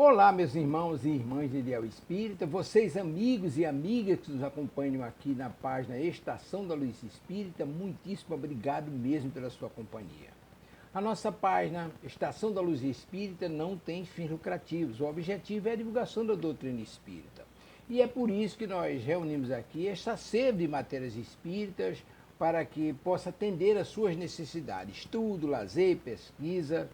Olá, meus irmãos e irmãs de Ideal Espírita, vocês amigos e amigas que nos acompanham aqui na página Estação da Luz Espírita, muitíssimo obrigado mesmo pela sua companhia. A nossa página Estação da Luz Espírita não tem fins lucrativos, o objetivo é a divulgação da doutrina espírita. E é por isso que nós reunimos aqui esta sede de matérias espíritas para que possa atender às suas necessidades, estudo, lazer, pesquisa.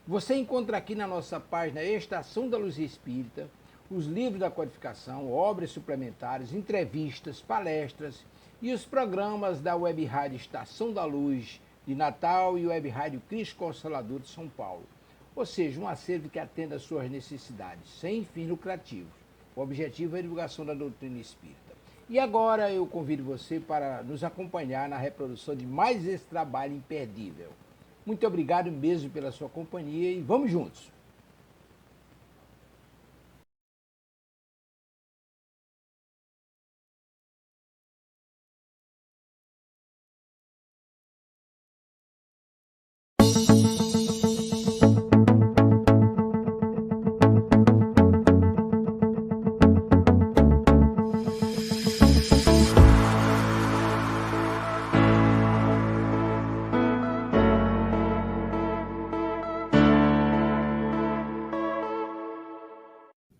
Você encontra aqui na nossa página Estação da Luz Espírita os livros da codificação, obras suplementares, entrevistas, palestras e os programas da Web Rádio Estação da Luz de Natal e Web Rádio Cristo Consolador de São Paulo. Ou seja, um acervo que atenda às suas necessidades, sem fins lucrativos. O objetivo é a divulgação da doutrina espírita. E agora eu convido você para nos acompanhar na reprodução de mais esse trabalho imperdível. Muito obrigado mesmo pela sua companhia e vamos juntos!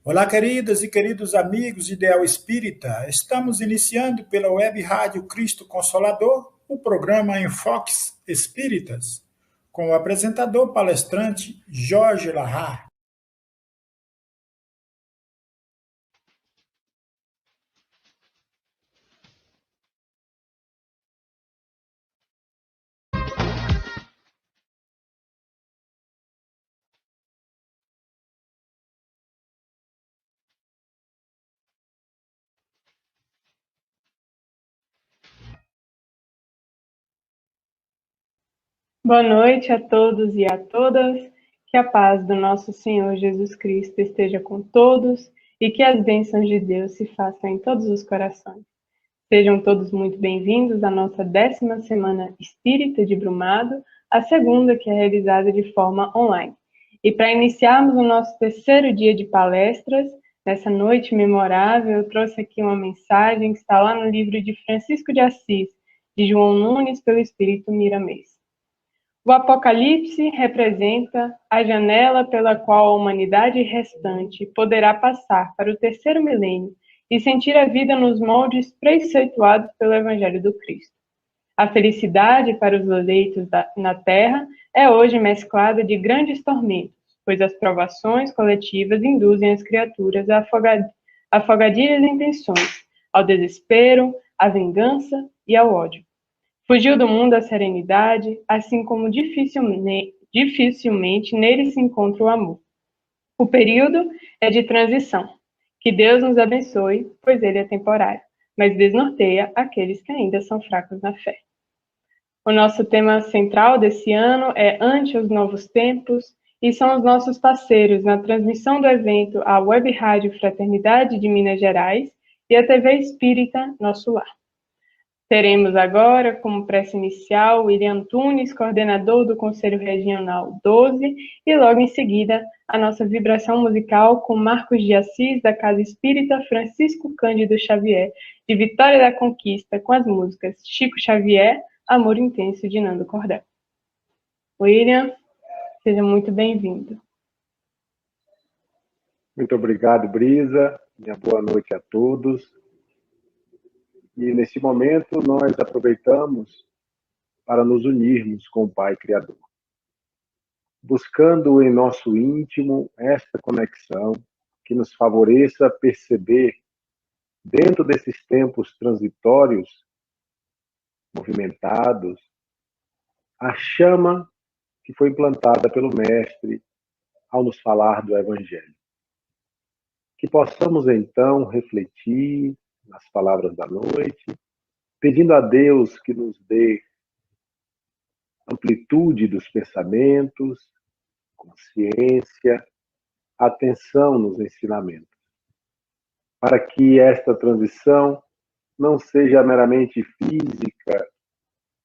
Olá, queridas e queridos amigos de Ideal Espírita. Estamos iniciando pela Web Rádio Cristo Consolador o programa Enfoques Espíritas, com o apresentador palestrante Jorge Larrar. Boa noite a todos e a todas, que a paz do nosso Senhor Jesus Cristo esteja com todos e que as bênçãos de Deus se façam em todos os corações. Sejam todos muito bem-vindos à nossa 10ª Semana Espírita de Brumado, a segunda que é realizada de forma online. E para iniciarmos o nosso terceiro dia de palestras, nessa noite memorável, eu trouxe aqui uma mensagem que está lá no livro de Francisco de Assis, de João Nunes, pelo Espírito Miramês. O Apocalipse representa a janela pela qual a humanidade restante poderá passar para o terceiro milênio e sentir a vida nos moldes preceituados pelo Evangelho do Cristo. A felicidade para os eleitos na Terra é hoje mesclada de grandes tormentos, pois as provações coletivas induzem as criaturas a afogadias intenções, ao desespero, à vingança e ao ódio. Fugiu do mundo a serenidade, assim como dificilmente nele se encontra o amor. O período é de transição. Que Deus nos abençoe, pois ele é temporário, mas desnorteia aqueles que ainda são fracos na fé. O nosso tema central desse ano é Ante os Novos Tempos, e são os nossos parceiros na transmissão do evento a Web Rádio Fraternidade de Minas Gerais e a TV Espírita Nosso Lar. Teremos agora, como prece inicial, William Tunes, coordenador do Conselho Regional 12, e logo em seguida, a nossa vibração musical com Marcos de Assis, da Casa Espírita Francisco Cândido Xavier, de Vitória da Conquista, com as músicas Chico Xavier, Amor Intenso, de Nando Cordel. William, seja muito bem-vindo. Muito obrigado, Brisa. Minha boa noite a todos. E nesse momento nós aproveitamos para nos unirmos com o Pai Criador, buscando em nosso íntimo esta conexão que nos favoreça perceber, dentro desses tempos transitórios, movimentados, a chama que foi implantada pelo Mestre ao nos falar do Evangelho. Que possamos então refletir nas palavras da noite, pedindo a Deus que nos dê amplitude dos pensamentos, consciência, atenção nos ensinamentos, para que esta transição não seja meramente física,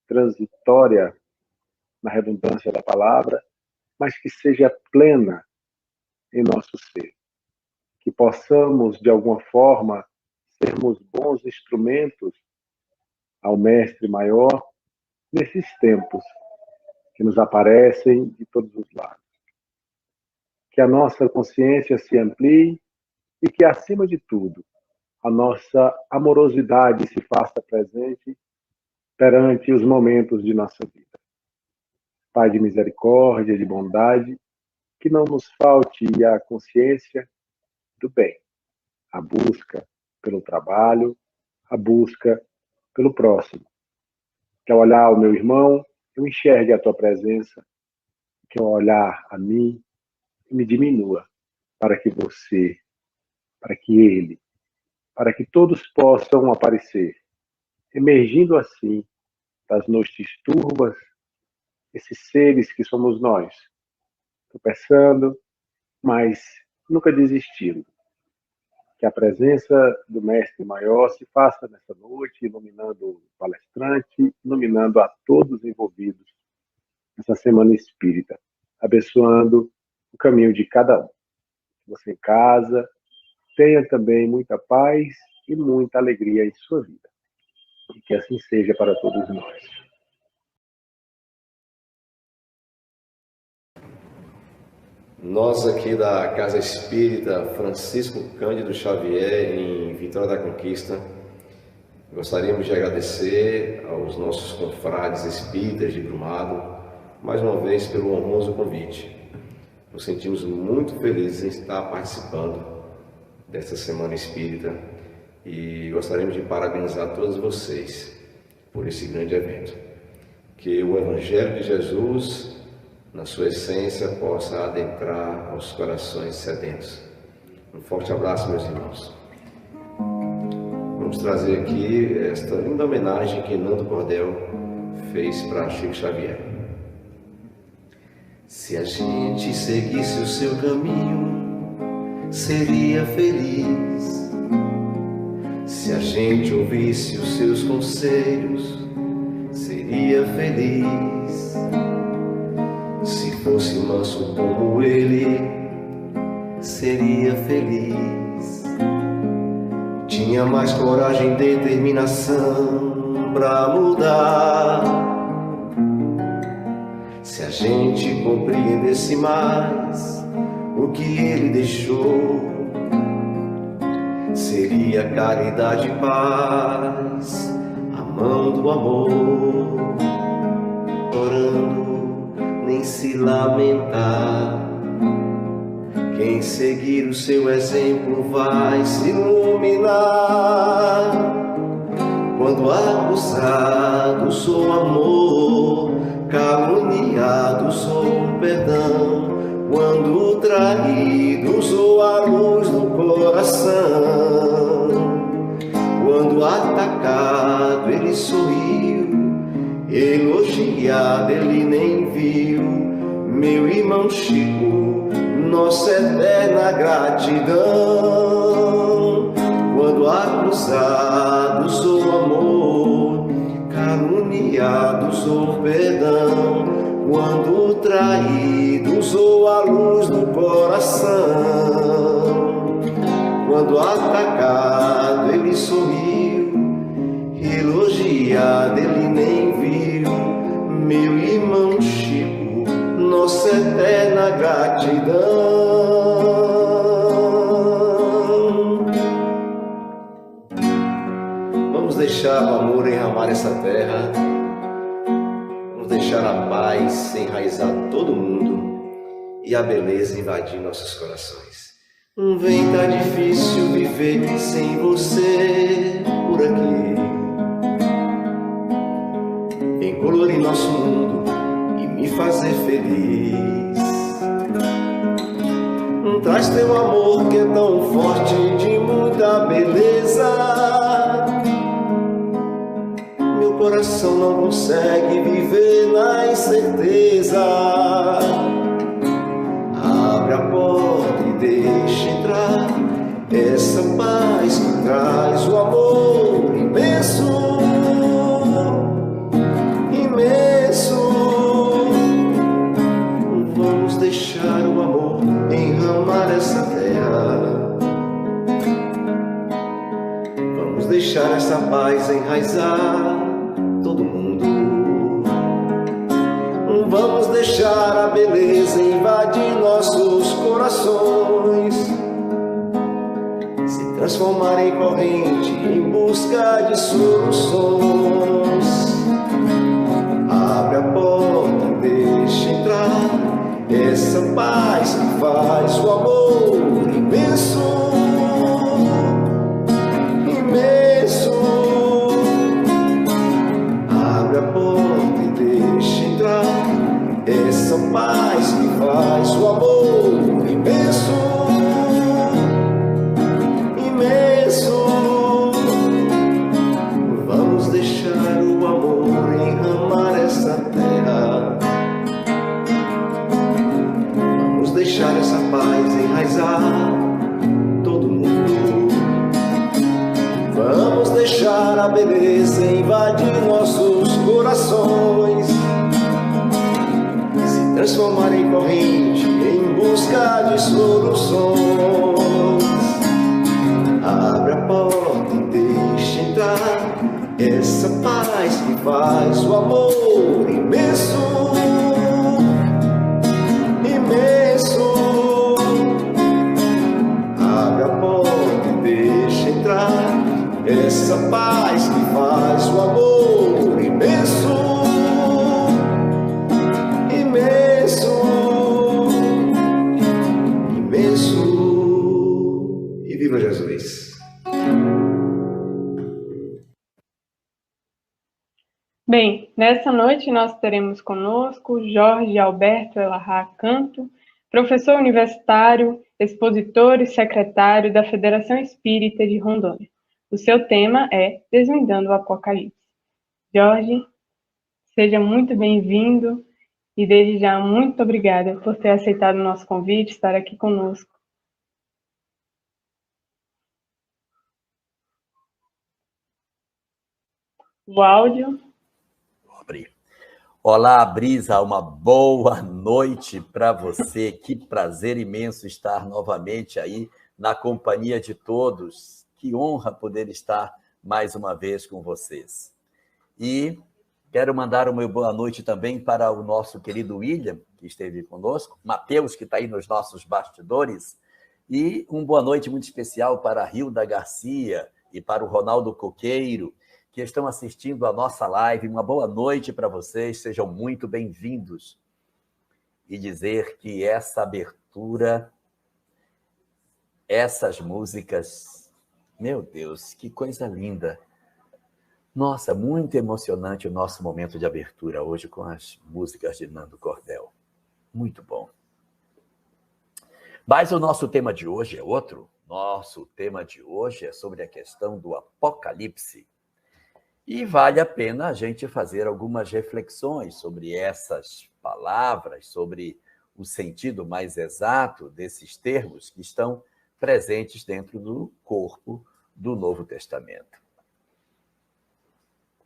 transitória, na redundância da palavra, mas que seja plena, em nosso ser. Que possamos, de alguma forma, sermos bons instrumentos ao Mestre Maior nesses tempos que nos aparecem de todos os lados. Que a nossa consciência se amplie e que, acima de tudo, a nossa amorosidade se faça presente perante os momentos de nossa vida. Pai de misericórdia, de bondade, que não nos falte a consciência do bem, a busca pelo trabalho, a busca pelo próximo. Que ao olhar ao meu irmão, eu enxergue a tua presença, que ao olhar a mim, me diminua, para que você, para que ele, para que todos possam aparecer, emergindo assim das noites turvas, esses seres que somos nós, tropeçando, mas nunca desistindo. Que a presença do Mestre Maior se faça nessa noite, iluminando o palestrante, iluminando a todos envolvidos nessa semana espírita, abençoando o caminho de cada um. Você em casa, tenha também muita paz e muita alegria em sua vida. E que assim seja para todos nós. Nós aqui da Casa Espírita Francisco Cândido Xavier, em Vitória da Conquista, gostaríamos de agradecer aos nossos confrades espíritas de Brumado, mais uma vez pelo honroso convite. Nos sentimos muito felizes em estar participando desta Semana Espírita e gostaríamos de parabenizar todos vocês por esse grande evento. Que o Evangelho de Jesus, na sua essência, possa adentrar aos corações sedentos. Um forte abraço, meus irmãos. Vamos trazer aqui esta linda homenagem que Nando Cordel fez para Chico Xavier. Se a gente seguisse o seu caminho, seria feliz. Se a gente ouvisse os seus conselhos, seria feliz. Se fosse manso como ele, seria feliz. Tinha mais coragem e determinação pra mudar. Se a gente compreendesse mais o que ele deixou, seria caridade e paz, a mão do amor, orando, nem se lamentar. Quem seguir o seu exemplo vai se iluminar. Quando acusado sou amor, caluniado sou perdão. Quando traído sou a luz do coração. Quando atacado ele sorriu, elogiado ele nem viu. Meu irmão Chico, nossa eterna gratidão. Quando acusado sou amor, caluniado sou perdão. Quando traído sou a luz do coração. Quando atacado ele sorriu, elogiado ele nem viu. Meu irmão Chico, nossa eterna gratidão. Vamos deixar o amor enramar essa terra. Vamos deixar a paz enraizar todo mundo e a beleza invadir nossos corações. Vem, tá difícil viver sem você por aqui. Vem colorir nosso mundo e me fazer feliz. Traz teu amor que é tão forte, de muita beleza. Meu coração não consegue viver na incerteza. Abre a porta e deixa entrar essa paz que traz o amor imenso, imenso. Vamos deixar o amor enramar enraizar todo mundo. Vamos deixar a beleza invadir nossos corações, se transformar em corrente em busca de soluções. Abre a porta e deixa entrar essa paz que faz o amor imenso, imenso. Abre a porta e deixa entrar essa paz que faz o amor imenso, imenso. Vamos deixar o amor enramar essa terra. Vamos deixar essa paz enraizar todo mundo. Vamos deixar a beleza invadir nossos corações, se transformar em corrente em busca de soluções. Abre a porta e deixa entrar essa paz que faz o amor imenso, imenso. Abre a porta e deixa entrar essa paz que faz o amor imenso, imenso, imenso. E viva Jesus! Bem, nessa noite nós teremos conosco Jorge Alberto Elahá Canto, professor universitário, expositor e secretário da Federação Espírita de Rondônia. O seu tema é Desvendando o Apocalipse. Jorge, seja muito bem-vindo e desde já muito obrigada por ter aceitado o nosso convite, estar aqui conosco. O áudio. Olá, Brisa, uma boa noite para você. Que prazer imenso estar novamente aí na companhia de todos. Que honra poder estar mais uma vez com vocês. E quero mandar uma boa noite também para o nosso querido William, que esteve conosco, Mateus, que está aí nos nossos bastidores, e uma boa noite muito especial para a Hilda Garcia e para o Ronaldo Coqueiro, que estão assistindo a nossa live. Uma boa noite para vocês, sejam muito bem-vindos. E dizer que essa abertura, essas músicas, meu Deus, que coisa linda. Nossa, muito emocionante o nosso momento de abertura hoje com as músicas de Nando Cordel. Muito bom. Mas o nosso tema de hoje é outro. Nosso tema de hoje é sobre a questão do Apocalipse. E vale a pena a gente fazer algumas reflexões sobre essas palavras, sobre o sentido mais exato desses termos que estão presentes dentro do corpo do Novo Testamento.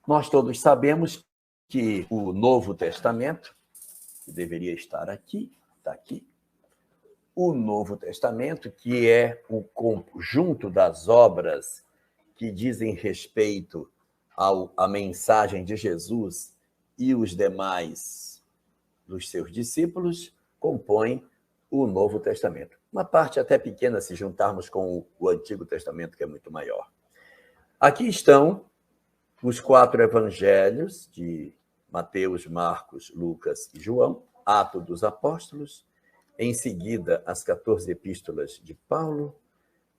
Nós todos sabemos que o Novo Testamento, que deveria estar aqui, está aqui, o Novo Testamento, que é o conjunto das obras que dizem respeito à mensagem de Jesus e os demais dos seus discípulos, compõem o Novo Testamento. Uma parte até pequena se juntarmos com o Antigo Testamento, que é muito maior. Aqui estão os 4 evangelhos de Mateus, Marcos, Lucas e João, Atos dos Apóstolos, em seguida as 14 epístolas de Paulo,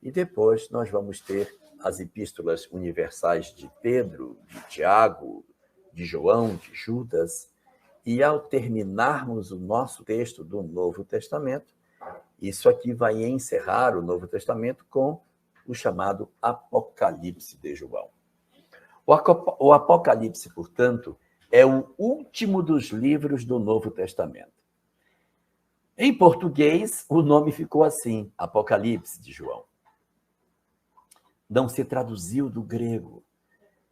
e depois nós vamos ter as epístolas universais de Pedro, de Tiago, de João, de Judas, e ao terminarmos o nosso texto do Novo Testamento, isso aqui vai encerrar o Novo Testamento com o chamado Apocalipse de João. O Apocalipse, portanto, é o último dos livros do Novo Testamento. Em português, o nome ficou assim, Apocalipse de João. Não se traduziu do grego.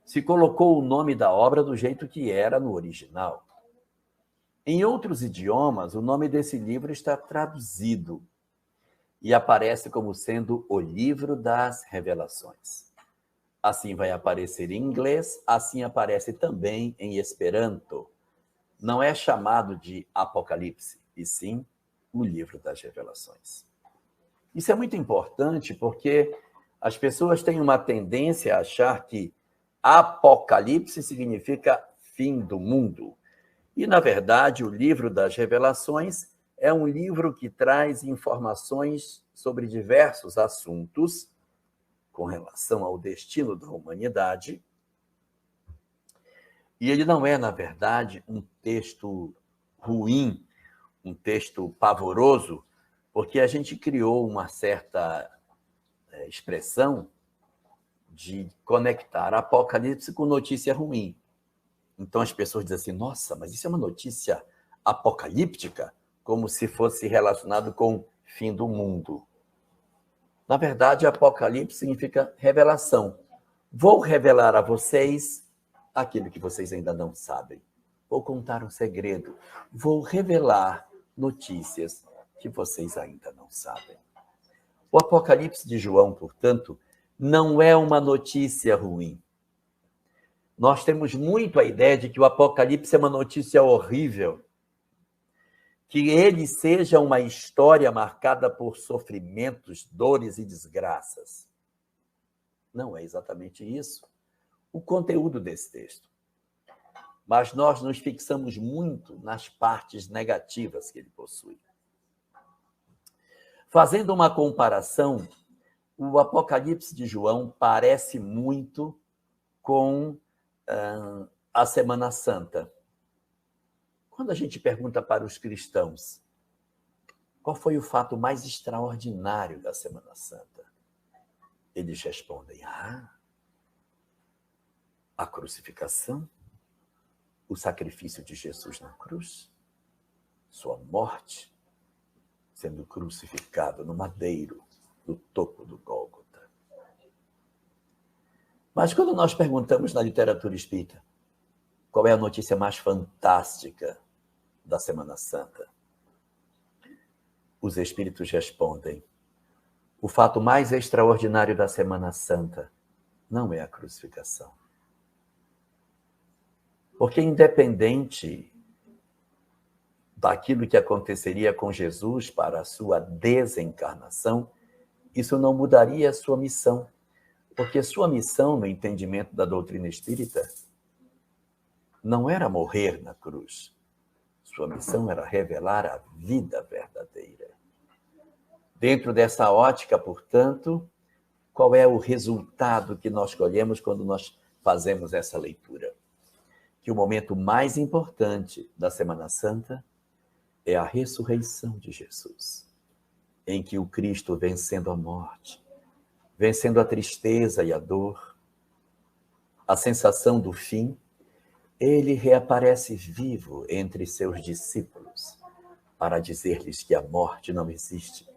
Se colocou o nome da obra do jeito que era no original. Em outros idiomas, o nome desse livro está traduzido e aparece como sendo o Livro das Revelações. assim vai aparecer em inglês, assim aparece também em Esperanto. Não é chamado de Apocalipse, e sim o livro das Revelações. Isso é muito importante porque as pessoas têm uma tendência a achar que Apocalipse significa fim do mundo. E, na verdade, o livro das Revelações é um livro que traz informações sobre diversos assuntos com relação ao destino da humanidade. E ele não é, na verdade, um texto ruim, um texto pavoroso, porque a gente criou uma certa expressão de conectar Apocalipse com notícia ruim. Então as pessoas dizem assim, nossa, mas isso é uma notícia apocalíptica, como se fosse relacionado com o fim do mundo. Na verdade, Apocalipse significa revelação. Vou revelar a vocês aquilo que vocês ainda não sabem. Vou contar um segredo. Vou revelar notícias que vocês ainda não sabem. O Apocalipse de João, portanto, não é uma notícia ruim. Nós temos muito a ideia de que o Apocalipse é uma notícia horrível, que ele seja uma história marcada por sofrimentos, dores e desgraças. Não é exatamente isso o conteúdo desse texto. Mas nós nos fixamos muito nas partes negativas que ele possui. Fazendo uma comparação, o Apocalipse de João parece muito com a Semana Santa. Quando a gente pergunta para os cristãos qual foi o fato mais extraordinário da Semana Santa, eles respondem, a crucificação, o sacrifício de Jesus na cruz, sua morte, sendo crucificado no madeiro, no topo do Gólgota. Mas quando nós perguntamos na literatura espírita qual é a notícia mais fantástica da Semana Santa, os espíritos respondem, o fato mais extraordinário da Semana Santa não é a crucificação. Porque independente daquilo que aconteceria com Jesus para a sua desencarnação, isso não mudaria a sua missão. Porque sua missão, no entendimento da doutrina espírita, não era morrer na cruz. Sua missão era revelar a vida verdadeira. Dentro dessa ótica, portanto, qual é o resultado que nós colhemos quando nós fazemos essa leitura? Que o momento mais importante da Semana Santa é a ressurreição de Jesus, em que o Cristo, vencendo a morte, vencendo a tristeza e a dor, a sensação do fim, ele reaparece vivo entre seus discípulos para dizer-lhes que a morte não existe,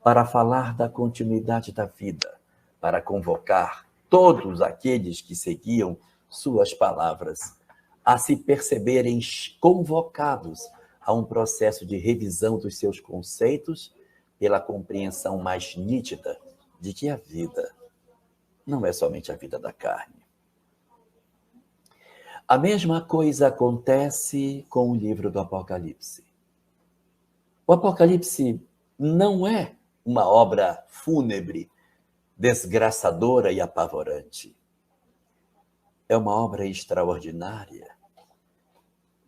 para falar da continuidade da vida, para convocar todos aqueles que seguiam suas palavras a se perceberem convocados a um processo de revisão dos seus conceitos pela compreensão mais nítida de que a vida não é somente a vida da carne. A mesma coisa acontece com o livro do Apocalipse. O Apocalipse não é uma obra fúnebre, desgraçadora e apavorante. É uma obra extraordinária,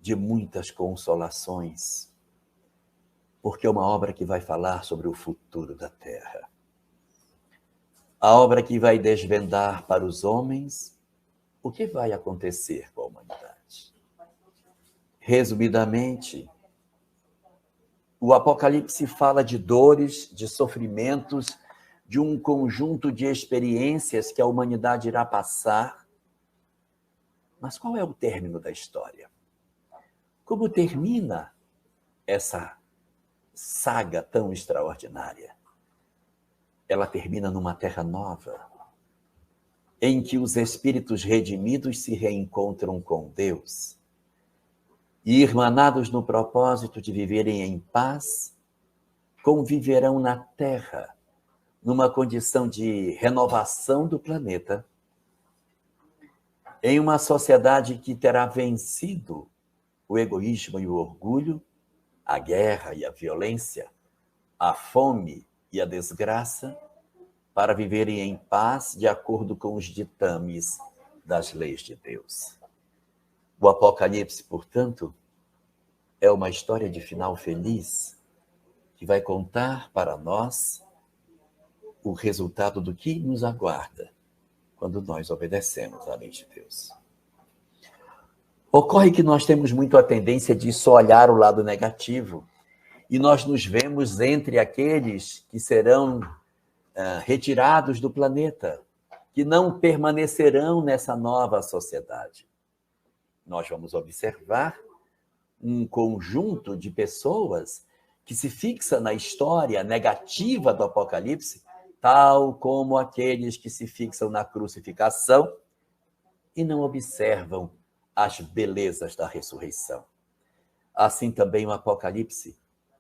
de muitas consolações, porque é uma obra que vai falar sobre o futuro da Terra. A obra que vai desvendar para os homens o que vai acontecer com a humanidade. Resumidamente, o Apocalipse fala de dores, de sofrimentos, de um conjunto de experiências que a humanidade irá passar. Mas qual é o término da história? Como termina essa saga tão extraordinária? Ela termina numa terra nova, em que os espíritos redimidos se reencontram com Deus e, irmanados no propósito de viverem em paz, conviverão na Terra, numa condição de renovação do planeta em uma sociedade que terá vencido o egoísmo e o orgulho, a guerra e a violência, a fome e a desgraça, para viverem em paz de acordo com os ditames das leis de Deus. O Apocalipse, portanto, é uma história de final feliz que vai contar para nós o resultado do que nos aguarda quando nós obedecemos à lei de Deus. Ocorre que nós temos muito a tendência de só olhar o lado negativo e nós nos vemos entre aqueles que serão retirados do planeta, que não permanecerão nessa nova sociedade. Nós vamos observar um conjunto de pessoas que se fixa na história negativa do Apocalipse, tal como aqueles que se fixam na crucificação e não observam as belezas da ressurreição. Assim também o Apocalipse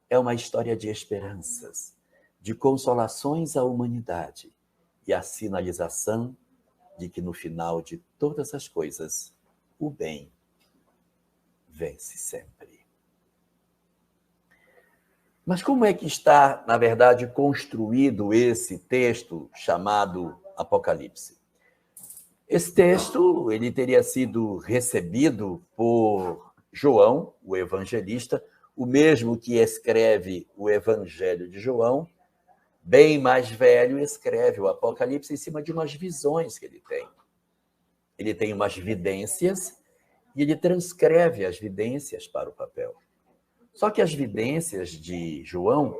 é uma história de esperanças, de consolações à humanidade e a sinalização de que no final de todas as coisas, o bem vence sempre. Mas como é que está, na verdade, construído esse texto chamado Apocalipse? Esse texto ele teria sido recebido por João, o evangelista, o mesmo que escreve o Evangelho de João, bem mais velho, escreve o Apocalipse em cima de umas visões que ele tem. Ele tem umas vidências e ele transcreve as vidências para o papel. Só que as vidências de João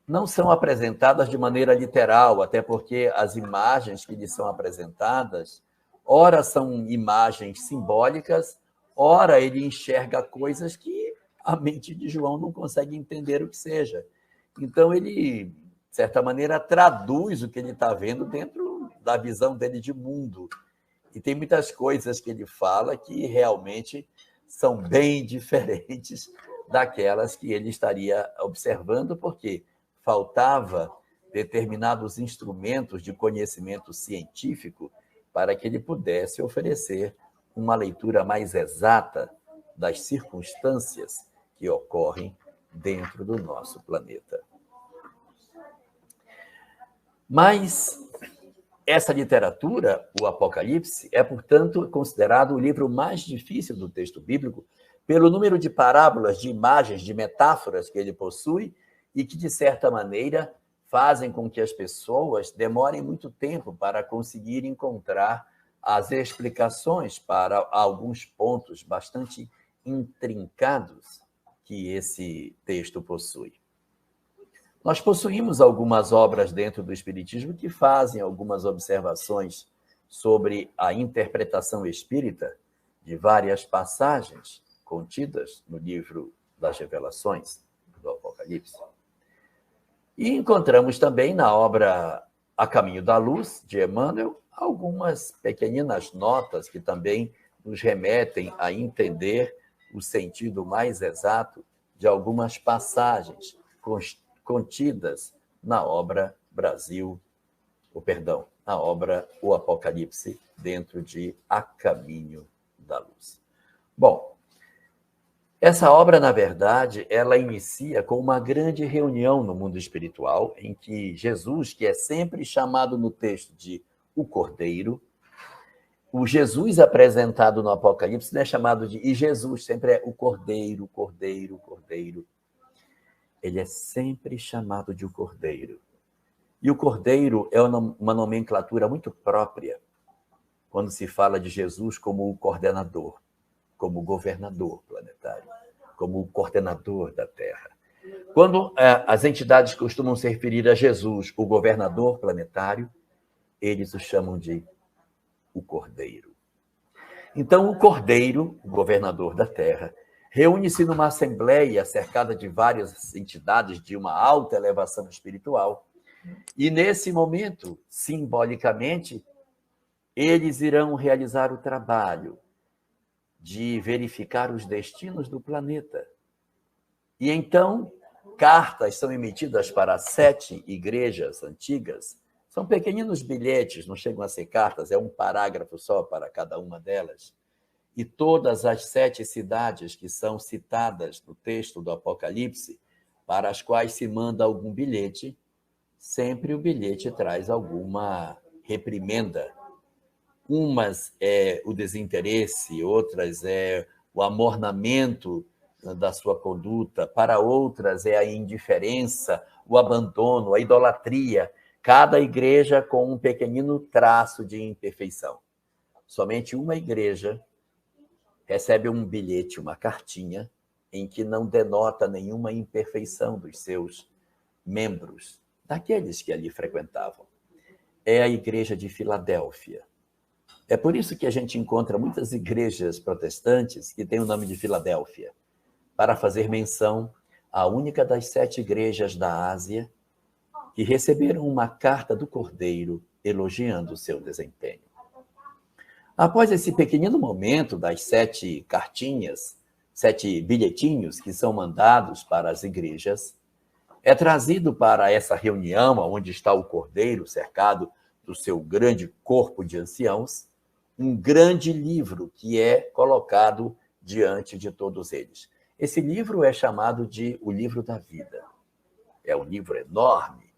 não são apresentadas de maneira literal, até porque as imagens que lhe são apresentadas, ora são imagens simbólicas, ora ele enxerga coisas que a mente de João não consegue entender o que seja. Então ele, de certa maneira, traduz o que ele está vendo dentro da visão dele de mundo. E tem muitas coisas que ele fala que realmente são bem diferentes daquelas que ele estaria observando, porque faltava determinados instrumentos de conhecimento científico para que ele pudesse oferecer uma leitura mais exata das circunstâncias que ocorrem dentro do nosso planeta. Mas essa literatura, o Apocalipse, é, portanto, considerado o livro mais difícil do texto bíblico pelo número de parábolas, de imagens, de metáforas que ele possui e que, de certa maneira, fazem com que as pessoas demorem muito tempo para conseguir encontrar as explicações para alguns pontos bastante intrincados que esse texto possui. Nós possuímos algumas obras dentro do Espiritismo que fazem algumas observações sobre a interpretação espírita de várias passagens contidas no livro das Revelações do Apocalipse. E encontramos também na obra A Caminho da Luz, de Emmanuel, algumas pequeninas notas que também nos remetem a entender o sentido mais exato de algumas passagens contidas na obra na obra O Apocalipse, dentro de A Caminho da Luz. Bom, essa obra, na verdade, ela inicia com uma grande reunião no mundo espiritual, em que Jesus, que é sempre chamado no texto de o Cordeiro, o Jesus apresentado no Apocalipse não é chamado de... E Jesus sempre é o Cordeiro, Cordeiro, Cordeiro. Ele é sempre chamado de o Cordeiro. E o Cordeiro é uma nomenclatura muito própria quando se fala de Jesus como o coordenador, como o governador planetário, como o coordenador da Terra. Quando as entidades costumam se referir a Jesus, o governador planetário, eles o chamam de o Cordeiro. Então, o Cordeiro, o governador da Terra, reúne-se numa assembleia cercada de várias entidades de uma alta elevação espiritual, e nesse momento, simbolicamente, eles irão realizar o trabalho de verificar os destinos do planeta. E então, cartas são emitidas para 7 igrejas antigas, São pequeninos bilhetes, não chegam a ser cartas, é um parágrafo só para cada uma delas. E todas as 7 cidades que são citadas no texto do Apocalipse, para as quais se manda algum bilhete, sempre o bilhete traz alguma reprimenda. Umas é o desinteresse, outras é o amornamento da sua conduta, para outras é a indiferença, o abandono, a idolatria. Cada igreja com um pequenino traço de imperfeição. Somente uma igreja recebe um bilhete, uma cartinha, em que não denota nenhuma imperfeição dos seus membros, daqueles que ali frequentavam. É a igreja de Filadélfia. É por isso que a gente encontra muitas igrejas protestantes que têm o nome de Filadélfia, para fazer menção à única das 7 igrejas da Ásia que receberam uma carta do Cordeiro elogiando o seu desempenho. Após esse pequenino momento das 7 cartinhas, 7 bilhetinhos que são mandados para as igrejas, é trazido para essa reunião, onde está o Cordeiro cercado do seu grande corpo de anciãos, um grande livro que é colocado diante de todos eles. Esse livro é chamado de o Livro da Vida. É um livro enorme,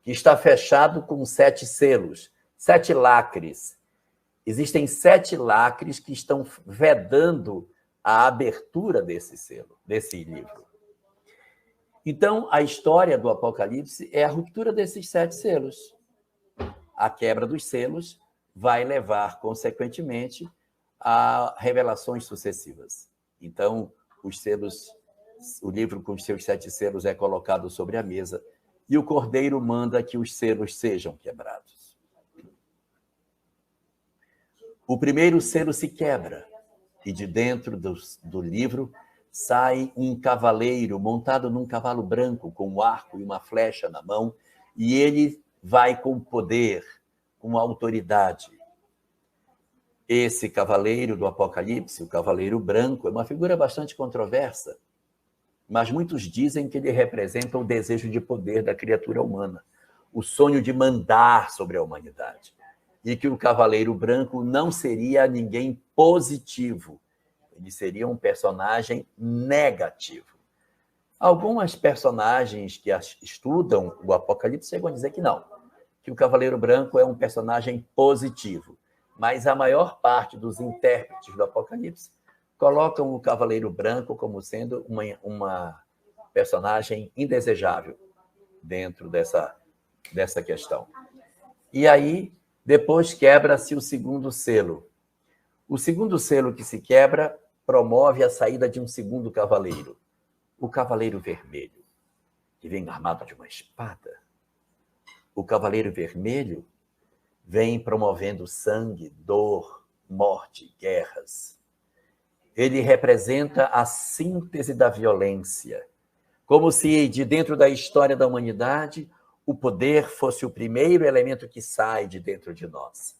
que está fechado com 7 selos, 7 lacres. Existem 7 lacres que estão vedando a abertura desse selo, desse livro. Então, a história do Apocalipse é a ruptura desses 7 selos. A quebra dos selos vai levar, consequentemente, a revelações sucessivas. Então, os selos, o livro com os seus 7 selos é colocado sobre a mesa e o Cordeiro manda que os selos sejam quebrados. O primeiro selo se quebra e de dentro do livro sai um cavaleiro montado num cavalo branco, com um arco e uma flecha na mão, e ele vai com poder, com autoridade. Esse cavaleiro do Apocalipse, o cavaleiro branco, é uma figura bastante controversa, mas muitos dizem que ele representa o desejo de poder da criatura humana, o sonho de mandar sobre a humanidade, e que o cavaleiro branco não seria ninguém positivo, ele seria um personagem negativo. Algumas personagens que estudam o Apocalipse chegam a dizer que não, que o cavaleiro branco é um personagem positivo, mas a maior parte dos intérpretes do Apocalipse colocam o cavaleiro branco como sendo uma personagem indesejável dentro dessa questão. E aí, depois quebra-se o segundo selo. O segundo selo que se quebra promove a saída de um segundo cavaleiro, o cavaleiro vermelho, que vem armado de uma espada. O cavaleiro vermelho vem promovendo sangue, dor, morte, guerras. Ele representa a síntese da violência, como se de dentro da história da humanidade o poder fosse o primeiro elemento que sai de dentro de nós.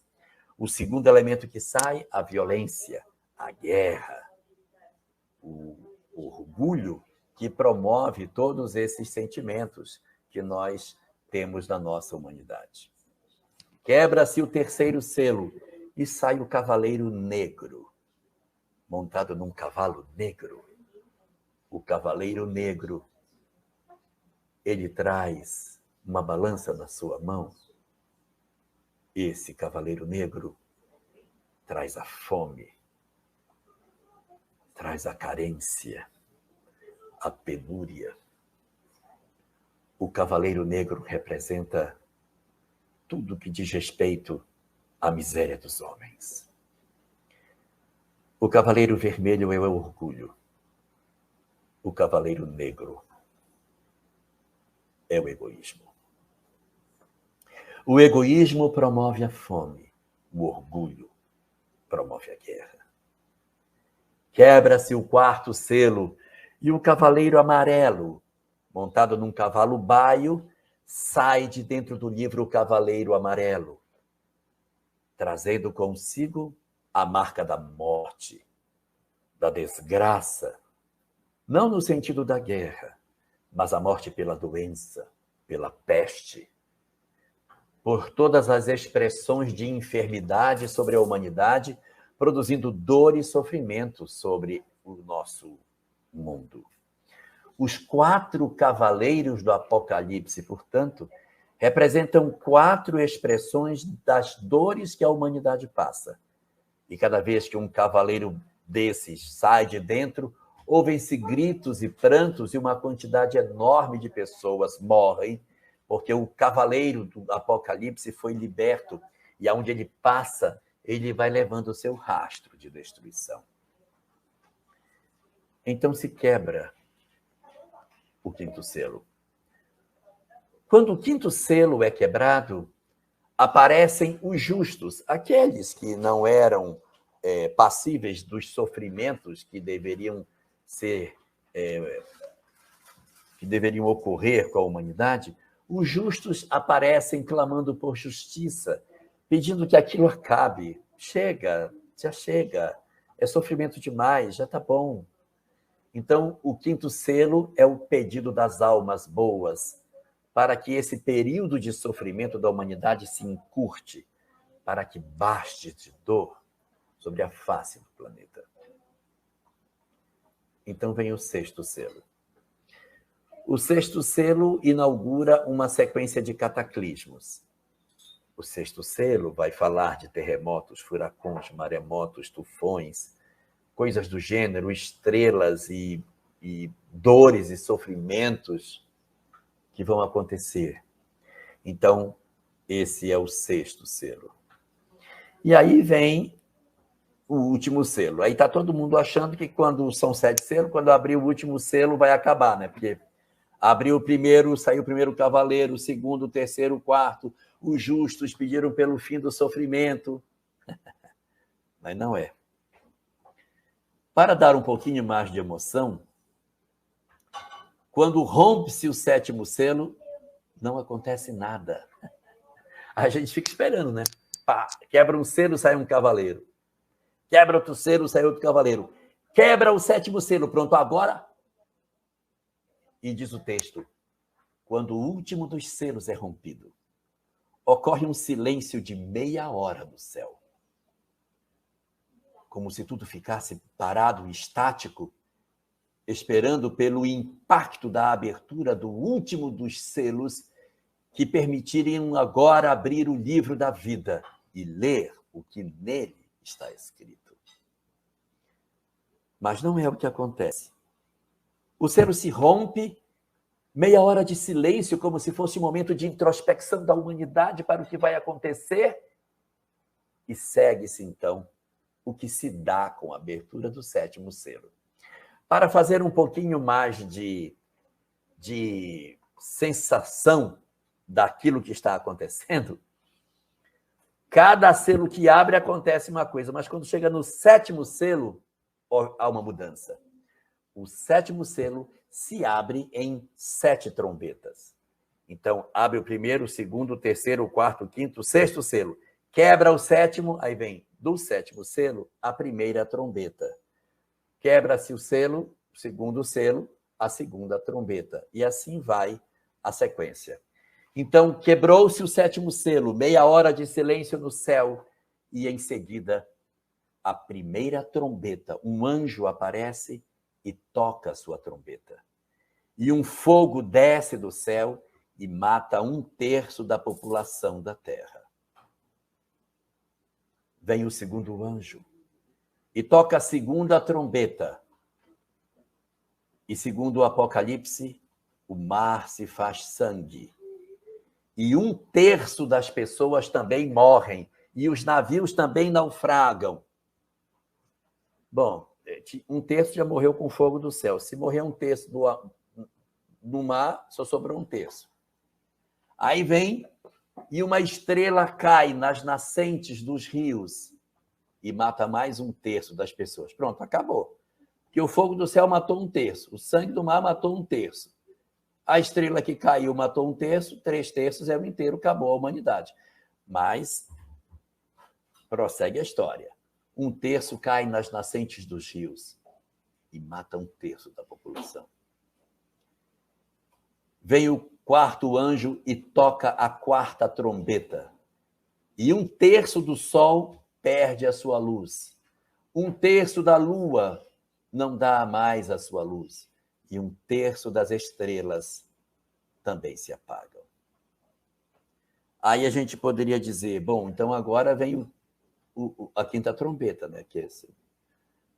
O segundo elemento que sai, a violência, a guerra, o orgulho que promove todos esses sentimentos que nós temos na nossa humanidade. Quebra-se o terceiro selo e sai o cavaleiro negro, montado num cavalo negro. O cavaleiro negro, ele traz uma balança na sua mão. Esse cavaleiro negro traz a fome, traz a carência, a penúria. O cavaleiro negro representa tudo que diz respeito à miséria dos homens. O cavaleiro vermelho é o orgulho. O cavaleiro negro é o egoísmo. O egoísmo promove a fome. O orgulho promove a guerra. Quebra-se o quarto selo e o cavaleiro amarelo, montado num cavalo baio, sai de dentro do livro o cavaleiro amarelo, trazendo consigo a marca da morte, da desgraça, não no sentido da guerra, mas a morte pela doença, pela peste. por todas as expressões de enfermidade sobre a humanidade, produzindo dor e sofrimento sobre o nosso mundo. Os 4 cavaleiros do Apocalipse, portanto, representam 4 expressões das dores que a humanidade passa. E cada vez que um cavaleiro desses sai de dentro, ouvem-se gritos e prantos e uma quantidade enorme de pessoas morrem, porque o cavaleiro do Apocalipse foi liberto e aonde ele passa, ele vai levando o seu rastro de destruição. Então se quebra o 5º selo. Quando o 5º selo é quebrado, aparecem os justos, aqueles que não eram passíveis dos sofrimentos que deveriam ocorrer com a humanidade. Os justos aparecem clamando por justiça, pedindo que aquilo acabe. Chega, já chega, é sofrimento demais, já está bom. Então, o 5º selo é o pedido das almas boas, para que esse período de sofrimento da humanidade se encurte, para que baste de dor sobre a face do planeta. Então vem o 6º selo. O 6º selo inaugura uma sequência de cataclismos. O 6º selo vai falar de terremotos, furacões, maremotos, tufões, coisas do gênero, estrelas e dores e sofrimentos que vão acontecer. Então, esse é o 6º selo. E aí vem o último selo. Aí está todo mundo achando que quando são 7 selos, quando abrir o último selo vai acabar, né? Porque abriu o primeiro, saiu o primeiro cavaleiro, o segundo, o terceiro, o quarto, os justos pediram pelo fim do sofrimento. Mas não é. Para dar um pouquinho mais de emoção, quando rompe-se o 7º selo, não acontece nada. A gente fica esperando, né? Pá, quebra um selo, sai um cavaleiro. Quebra outro selo, sai outro cavaleiro. Quebra o 7º selo, pronto, agora... E diz o texto, quando o último dos selos é rompido, ocorre um silêncio de meia hora no céu. Como se tudo ficasse parado e estático, esperando pelo impacto da abertura do último dos selos que permitiriam agora abrir o livro da vida e ler o que nele está escrito. Mas não é o que acontece. O selo se rompe, meia hora de silêncio, como se fosse um momento de introspecção da humanidade para o que vai acontecer, e segue-se, então, o que se dá com a abertura do 7º selo. Para fazer um pouquinho mais de sensação daquilo que está acontecendo, cada selo que abre acontece uma coisa, mas quando chega no 7º selo, há uma mudança. O 7º selo se abre em 7 trombetas. Então, abre o primeiro, o segundo, o terceiro, o quarto, o quinto, o 6º selo. Quebra o 7º, aí vem do 7º selo a primeira trombeta. Quebra-se o selo, o segundo selo, a segunda trombeta. E assim vai a sequência. Então, quebrou-se o 7º selo, meia hora de silêncio no céu, e em seguida, a primeira trombeta. Um anjo aparece e toca a sua trombeta. E um fogo desce do céu e mata 1/3 da população da terra. Vem o segundo anjo e toca a segunda trombeta. E segundo o Apocalipse, o mar se faz sangue. E 1/3 das pessoas também morrem. E os navios também naufragam. Bom, 1/3 já morreu com fogo do céu. Se morrer 1/3 no mar, só sobrou 1/3. Aí vem e uma estrela cai nas nascentes dos rios e mata mais 1/3 das pessoas. Pronto, acabou. Porque o fogo do céu matou 1/3. O sangue do mar matou 1/3. A estrela que caiu matou 1/3. 3/3 é o inteiro, acabou a humanidade. Mas prossegue a história. 1/3 cai nas nascentes dos rios e mata 1/3 da população. vem o quarto anjo e toca a quarta trombeta. E 1/3 do sol perde a sua luz. 1/3 da lua não dá mais a sua luz. E 1/3 das estrelas também se apagam. Aí a gente poderia dizer, bom, então agora vem a quinta trombeta, né? Que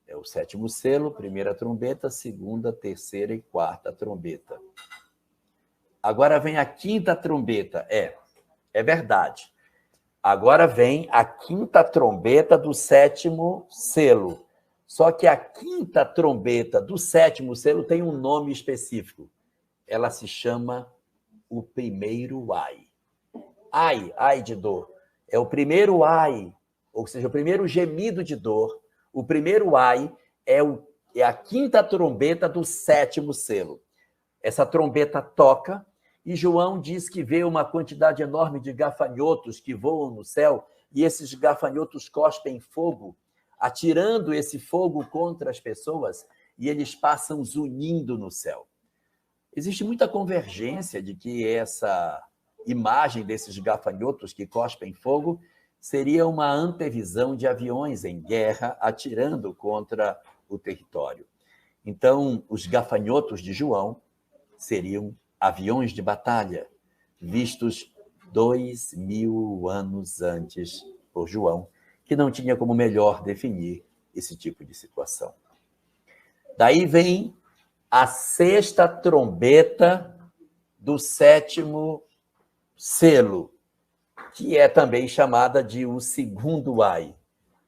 é o 7º selo, primeira trombeta, segunda, terceira e quarta trombeta. Agora vem a quinta trombeta. É verdade. Agora vem a quinta trombeta do 7º selo. Só que a quinta trombeta do 7º selo tem um nome específico. Ela se chama o primeiro ai. Ai de dor. É o primeiro ai, ou seja, o primeiro gemido de dor. O primeiro ai é a quinta trombeta do 7º selo. Essa trombeta toca e João diz que vê uma quantidade enorme de gafanhotos que voam no céu e esses gafanhotos cospem fogo, atirando esse fogo contra as pessoas e eles passam zunindo no céu. Existe muita convergência de que essa imagem desses gafanhotos que cospem fogo seria uma antevisão de aviões em guerra atirando contra o território. Então, os gafanhotos de João seriam aviões de batalha, vistos 2000 anos antes por João, que não tinha como melhor definir esse tipo de situação. Daí vem a 6ª trombeta do 7º selo, que é também chamada de o segundo ai.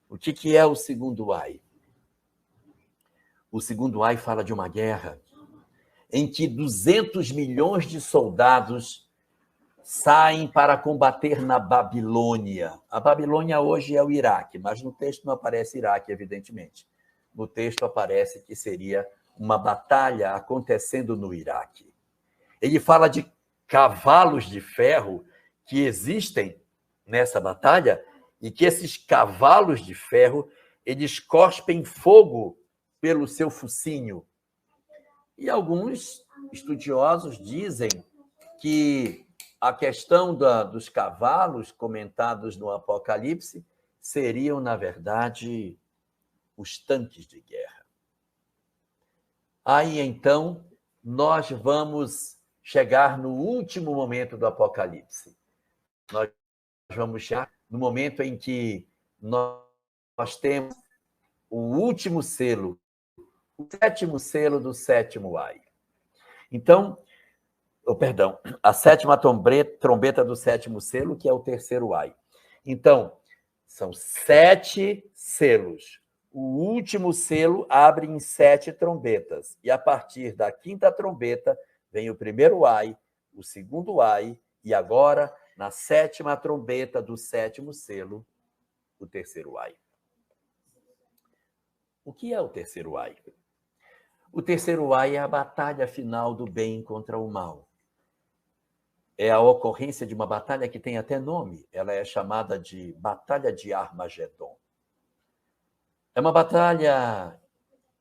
O que é o segundo ai? O segundo ai fala de uma guerra em que 200 milhões de soldados saem para combater na Babilônia. A Babilônia hoje é o Iraque, mas no texto não aparece Iraque, evidentemente. No texto aparece que seria uma batalha acontecendo no Iraque. Ele fala de cavalos de ferro que existem nessa batalha e que esses cavalos de ferro, eles cospem fogo pelo seu focinho. E alguns estudiosos dizem que a questão dos cavalos comentados no Apocalipse seriam, na verdade, os tanques de guerra. Aí, então, nós vamos chegar no último momento do Apocalipse. Nós vamos chegar no momento em que nós temos o último selo, o 7º selo do 7º ai. Então, a 7ª trombeta do 7º selo, que é o terceiro ai. Então, são 7 selos. O último selo abre em 7 trombetas. E a partir da 5ª trombeta vem o primeiro ai, o segundo ai, e agora, na 7ª trombeta do 7º selo, o terceiro ai. O que é o terceiro ai? O terceiro ai é a batalha final do bem contra o mal. É a ocorrência de uma batalha que tem até nome. Ela é chamada de Batalha de Armagedon. É uma batalha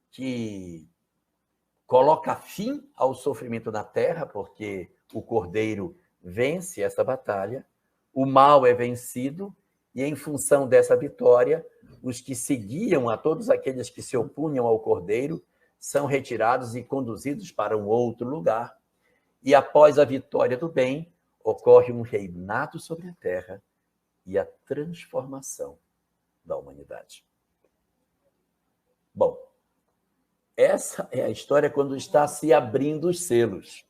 que coloca fim ao sofrimento na terra, porque o Cordeiro vence essa batalha, o mal é vencido, e em função dessa vitória, os que seguiam a todos aqueles que se opunham ao Cordeiro são retirados e conduzidos para um outro lugar. E após a vitória do bem, ocorre um reinado sobre a terra e a transformação da humanidade. Bom, essa é a história quando está se abrindo os selos.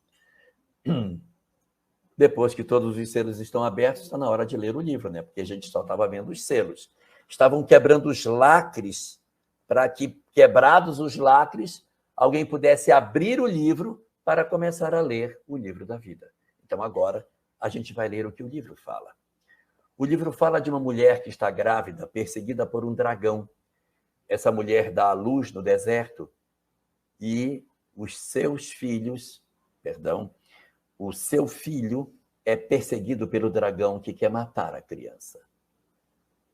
Depois que todos os selos estão abertos, está na hora de ler o livro, né? Porque a gente só estava vendo os selos. Estavam quebrando os lacres para que, quebrados os lacres, alguém pudesse abrir o livro para começar a ler o livro da vida. Então, agora, a gente vai ler o que o livro fala. O livro fala de uma mulher que está grávida, perseguida por um dragão. Essa mulher dá à luz no deserto e o seu filho é perseguido pelo dragão que quer matar a criança.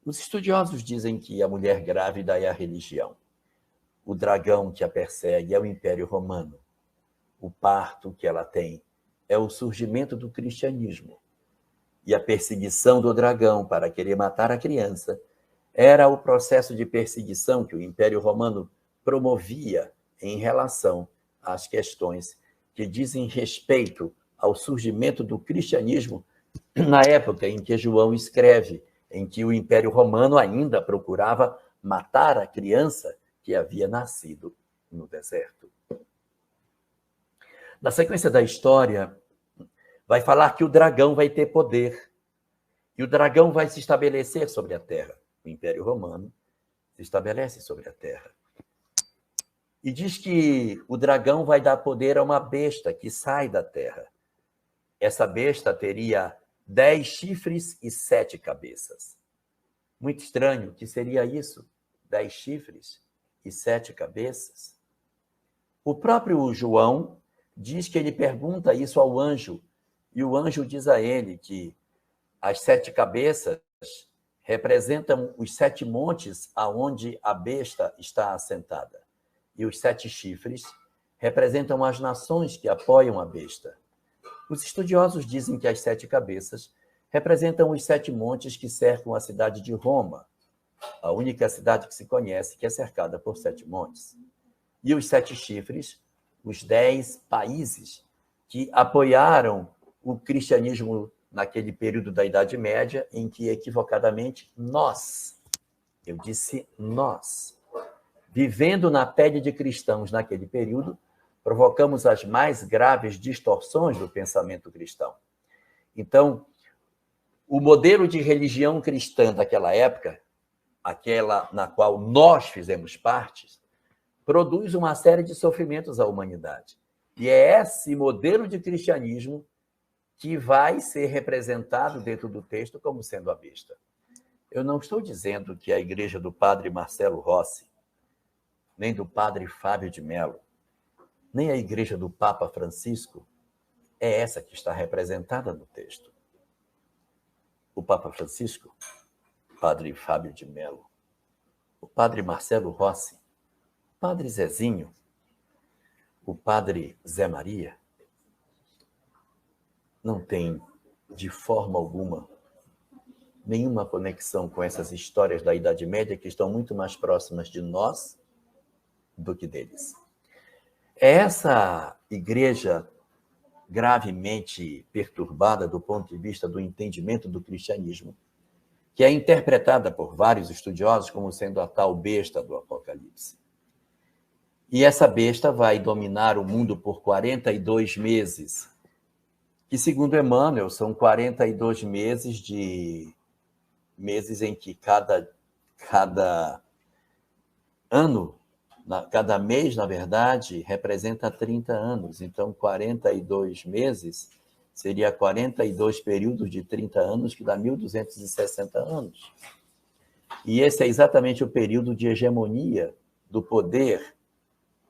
Os estudiosos dizem que a mulher grávida é a religião. O dragão que a persegue é o Império Romano. O parto que ela tem é o surgimento do cristianismo. E a perseguição do dragão para querer matar a criança era o processo de perseguição que o Império Romano promovia em relação às questões que dizem respeito ao surgimento do cristianismo na época em que João escreve, em que o Império Romano ainda procurava matar a criança que havia nascido no deserto. Na sequência da história, vai falar que o dragão vai ter poder e o dragão vai se estabelecer sobre a terra. O Império Romano se estabelece sobre a terra. E diz que o dragão vai dar poder a uma besta que sai da terra. Essa besta teria 10 chifres e 7 cabeças. Muito estranho, o que seria isso? 10 chifres e 7 cabeças? O próprio João diz que ele pergunta isso ao anjo, e o anjo diz a ele que as 7 cabeças representam os 7 montes aonde a besta está assentada. E os 7 chifres representam as nações que apoiam a besta. Os estudiosos dizem que as 7 cabeças representam os 7 montes que cercam a cidade de Roma, a única cidade que se conhece que é cercada por 7 montes. E os 7 chifres, os 10 países que apoiaram o cristianismo naquele período da Idade Média, em que, equivocadamente, eu disse nós, vivendo na pele de cristãos naquele período, provocamos as mais graves distorções do pensamento cristão. Então, o modelo de religião cristã daquela época, aquela na qual nós fizemos parte, produz uma série de sofrimentos à humanidade. E é esse modelo de cristianismo que vai ser representado dentro do texto como sendo a besta. Eu não estou dizendo que a igreja do padre Marcelo Rossi, nem do padre Fábio de Mello, nem a igreja do Papa Francisco é essa que está representada no texto. O Papa Francisco, o padre Fábio de Mello, o padre Marcelo Rossi, o padre Zezinho, o padre Zé Maria, não tem, de forma alguma, nenhuma conexão com essas histórias da Idade Média que estão muito mais próximas de nós do que deles. É essa igreja gravemente perturbada do ponto de vista do entendimento do cristianismo, que é interpretada por vários estudiosos como sendo a tal besta do Apocalipse. E essa besta vai dominar o mundo por 42 meses, que, segundo Emmanuel, são 42 meses em que cada ano, cada mês, na verdade, representa 30 anos. Então, 42 meses seria 42 períodos de 30 anos, que dá 1.260 anos. E esse é exatamente o período de hegemonia do poder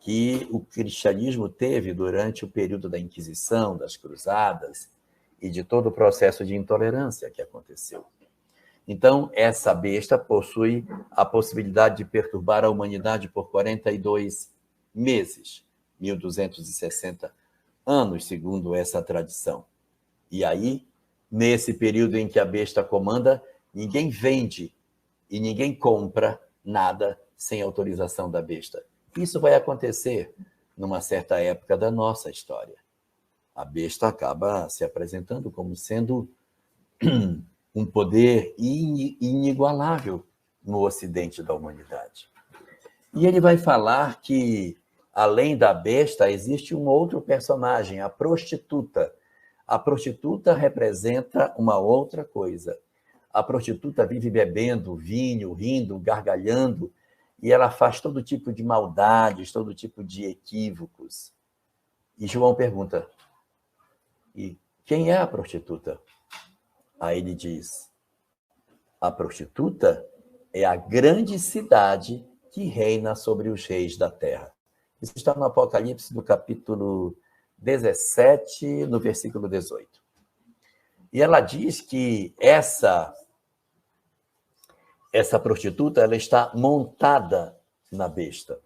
que o cristianismo teve durante o período da Inquisição, das Cruzadas e de todo o processo de intolerância que aconteceu. Então, essa besta possui a possibilidade de perturbar a humanidade por 42 meses, 1.260 anos, segundo essa tradição. E aí, nesse período em que a besta comanda, ninguém vende e ninguém compra nada sem autorização da besta. Isso vai acontecer numa certa época da nossa história. A besta acaba se apresentando como sendo um poder inigualável no ocidente da humanidade. E ele vai falar que, além da besta, existe um outro personagem, a prostituta. A prostituta representa uma outra coisa. A prostituta vive bebendo vinho, rindo, gargalhando, e ela faz todo tipo de maldades, todo tipo de equívocos. E João pergunta, e quem é a prostituta? Aí ele diz, a prostituta é a grande cidade que reina sobre os reis da terra. Isso está no Apocalipse, do capítulo 17, no versículo 18. E ela diz que essa prostituta, ela está montada na besta.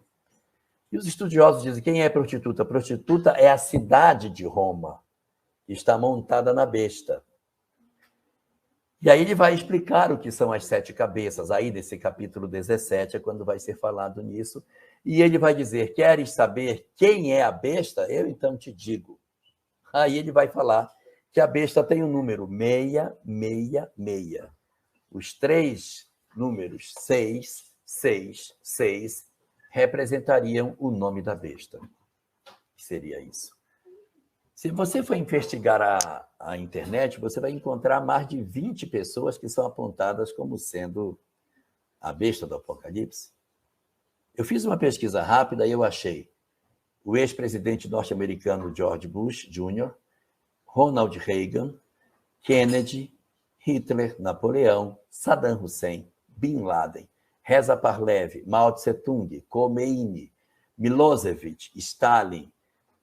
E os estudiosos dizem, quem é prostituta? A prostituta é a cidade de Roma. está montada na besta. E aí ele vai explicar o que são as 7 cabeças. Aí, nesse capítulo 17, é quando vai ser falado nisso. E ele vai dizer, queres saber quem é a besta? Eu então te digo. Aí ele vai falar que a besta tem o número 666. Os 3 números 6, 6, 6 representariam o nome da besta. Que seria isso? Se você for investigar a internet, você vai encontrar mais de 20 pessoas que são apontadas como sendo a besta do Apocalipse. Eu fiz uma pesquisa rápida e eu achei o ex-presidente norte-americano George Bush Jr., Ronald Reagan, Kennedy, Hitler, Napoleão, Saddam Hussein, Bin Laden, Reza Parlev, Mao Tse-tung, Khomeini, Milosevic, Stalin,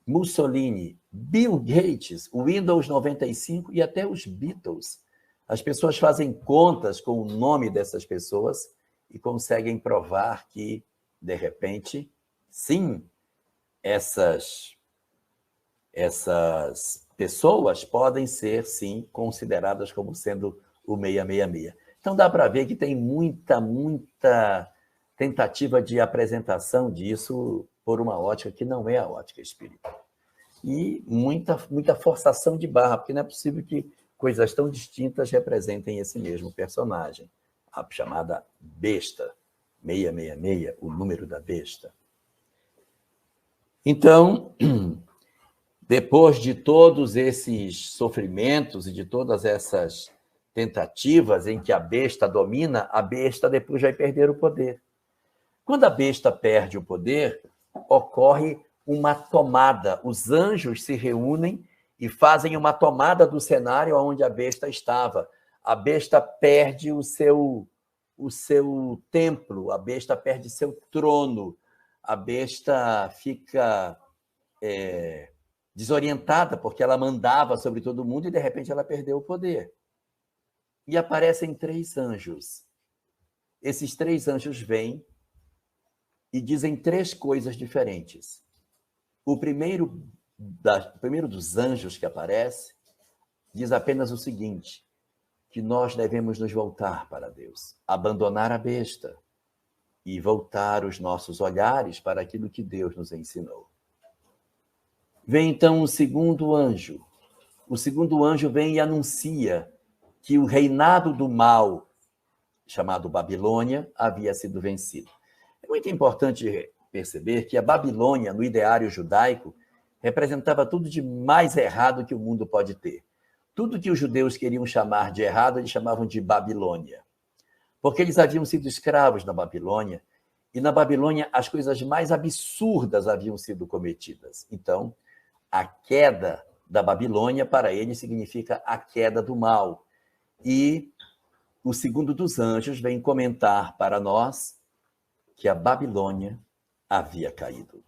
Mussolini, Bill Gates, o Windows 95 e até os Beatles. As pessoas fazem contas com o nome dessas pessoas e conseguem provar que, de repente, sim, essas pessoas podem ser, sim, consideradas como sendo o 666. Então, dá para ver que tem muita tentativa de apresentação disso por uma ótica que não é a ótica espírita. E muita forçação de barra, porque não é possível que coisas tão distintas representem esse mesmo personagem, a chamada besta, 666, o número da besta. Então, depois de todos esses sofrimentos e de todas essas tentativas em que a besta domina, a besta depois vai perder o poder. Quando a besta perde o poder, ocorre uma tomada. Os anjos se reúnem e fazem uma tomada do cenário onde a besta estava. A besta perde o seu templo, a besta perde seu trono, a besta fica desorientada, porque ela mandava sobre todo mundo e, de repente, ela perdeu o poder. E aparecem 3 anjos. Esses 3 anjos vêm e dizem 3 coisas diferentes. O primeiro dos anjos que aparece diz apenas o seguinte, que nós devemos nos voltar para Deus, abandonar a besta e voltar os nossos olhares para aquilo que Deus nos ensinou. Vem então o segundo anjo. O segundo anjo vem e anuncia que o reinado do mal, chamado Babilônia, havia sido vencido. É muito importante perceber que a Babilônia, no ideário judaico, representava tudo de mais errado que o mundo pode ter. Tudo que os judeus queriam chamar de errado, eles chamavam de Babilônia. Porque eles haviam sido escravos na Babilônia, e na Babilônia as coisas mais absurdas haviam sido cometidas. Então, a queda da Babilônia, para eles, significa a queda do mal. E o segundo dos anjos vem comentar para nós que a Babilônia havia caído.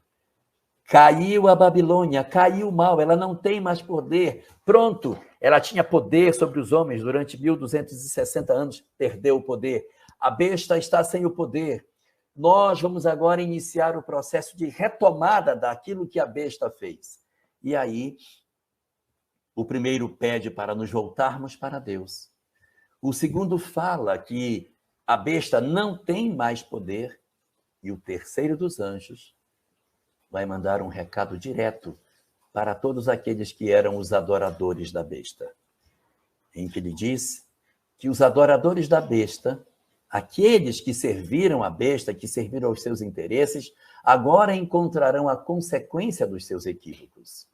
Caiu a Babilônia, caiu o mal, ela não tem mais poder. Pronto, ela tinha poder sobre os homens durante 1260 anos, perdeu o poder. A besta está sem o poder. Nós vamos agora iniciar o processo de retomada daquilo que a besta fez. E aí, o primeiro pede para nos voltarmos para Deus. O segundo fala que a besta não tem mais poder. E o terceiro dos anjos vai mandar um recado direto para todos aqueles que eram os adoradores da besta, em que ele diz que os adoradores da besta, aqueles que serviram a besta, que serviram aos seus interesses, agora encontrarão a consequência dos seus equívocos.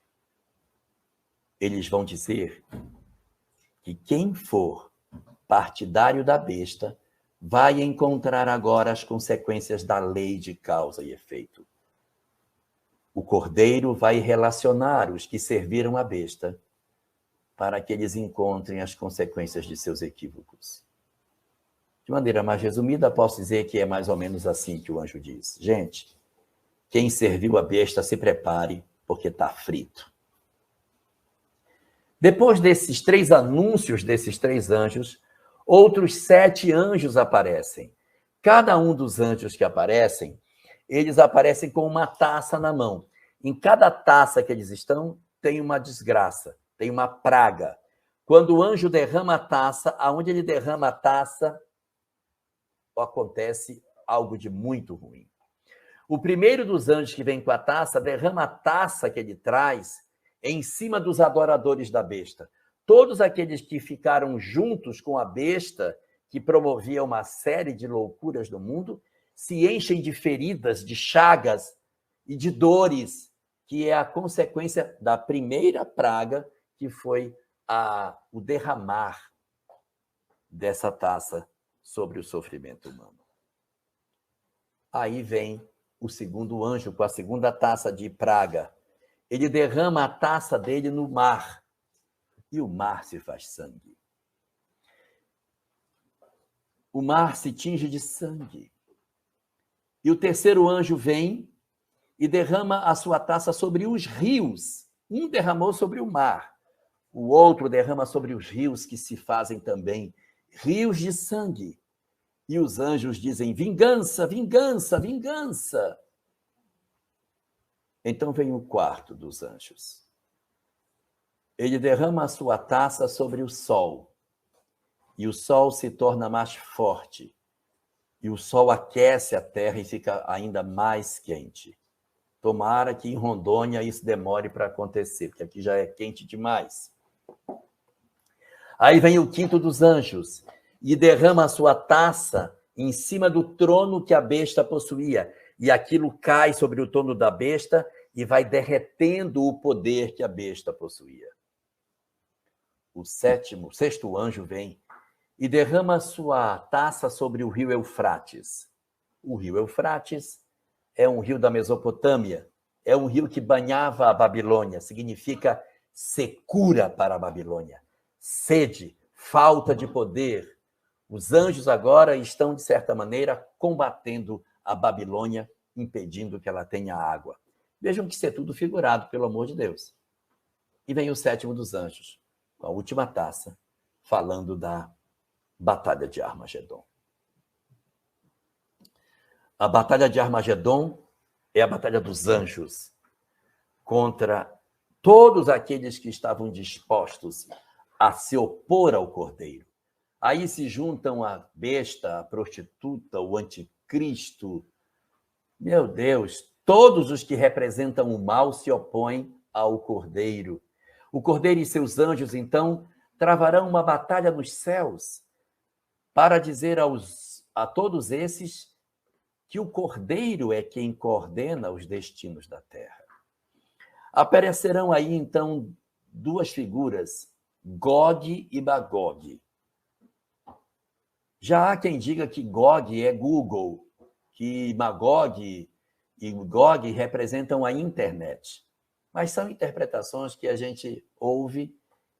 Eles vão dizer que quem for partidário da besta vai encontrar agora as consequências da lei de causa e efeito. O Cordeiro vai relacionar os que serviram a besta para que eles encontrem as consequências de seus equívocos. De maneira mais resumida, posso dizer que é mais ou menos assim que o anjo diz. Gente, quem serviu a besta, se prepare, porque está frito. Depois desses 3 anúncios desses 3 anjos, outros 7 anjos aparecem. Cada um dos anjos que aparecem, eles aparecem com uma taça na mão. Em cada taça que eles estão, tem uma desgraça. tem uma praga. Quando o anjo derrama a taça, aonde ele derrama a taça, acontece algo de muito ruim. O primeiro dos anjos que vem com a taça, derrama a taça que ele traz em cima dos adoradores da besta. Todos aqueles que ficaram juntos com a besta, que promovia uma série de loucuras no mundo, se enchem de feridas, de chagas e de dores, que é a consequência da primeira praga, que foi o derramar dessa taça sobre o sofrimento humano. Aí vem o segundo anjo com a segunda taça de praga. Ele derrama a taça dele no mar, e o mar se faz sangue. O mar se tinge de sangue. E o terceiro anjo vem e derrama a sua taça sobre os rios. Um derramou sobre o mar, o outro derrama sobre os rios, que se fazem também rios de sangue. E os anjos dizem: vingança, vingança, vingança. Então vem o quarto dos anjos. Ele derrama a sua taça sobre o sol, e o sol se torna mais forte, e o sol aquece a terra e fica ainda mais quente. Tomara que em Rondônia isso demore para acontecer, porque aqui já é quente demais. Aí vem o quinto dos anjos e derrama a sua taça em cima do trono que a besta possuía, e aquilo cai sobre o trono da besta e vai derretendo o poder que a besta possuía. O sexto anjo vem e derrama a sua taça sobre o rio Eufrates. O rio Eufrates é um rio da Mesopotâmia, é um rio que banhava a Babilônia, significa secura para a Babilônia, sede, falta de poder. Os anjos agora estão, de certa maneira, combatendo a Babilônia, impedindo que ela tenha água. Vejam que isso é tudo figurado, pelo amor de Deus. E vem o sétimo dos anjos, com a última taça, falando da Batalha de Armagedon. A Batalha de Armagedon é a batalha dos anjos contra todos aqueles que estavam dispostos a se opor ao Cordeiro. Aí se juntam a besta, a prostituta, o anticristo. Meu Deus, todos os que representam o mal se opõem ao Cordeiro. O Cordeiro e seus anjos, então, travarão uma batalha nos céus para dizer a todos esses que o Cordeiro é quem coordena os destinos da terra. Aparecerão aí, então, duas figuras, Gog e Magog. Já há quem diga que Gog é Google, que Magog e Gog representam a internet. Mas são interpretações que a gente ouve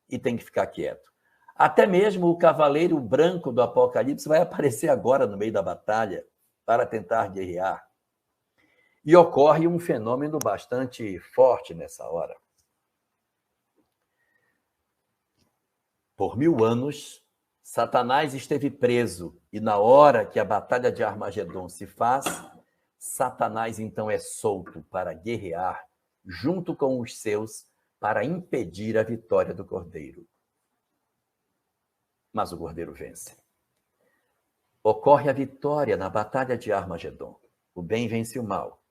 e tem que ficar quieto. Até mesmo o cavaleiro branco do Apocalipse vai aparecer agora no meio da batalha para tentar guerrear. E ocorre um fenômeno bastante forte nessa hora. Por 1000 anos, Satanás esteve preso, e na hora que a batalha de Armagedon se faz, Satanás então é solto para guerrear junto com os seus para impedir a vitória do Cordeiro. Mas o Cordeiro vence. Ocorre a vitória na batalha de Armagedon. O bem vence o mal.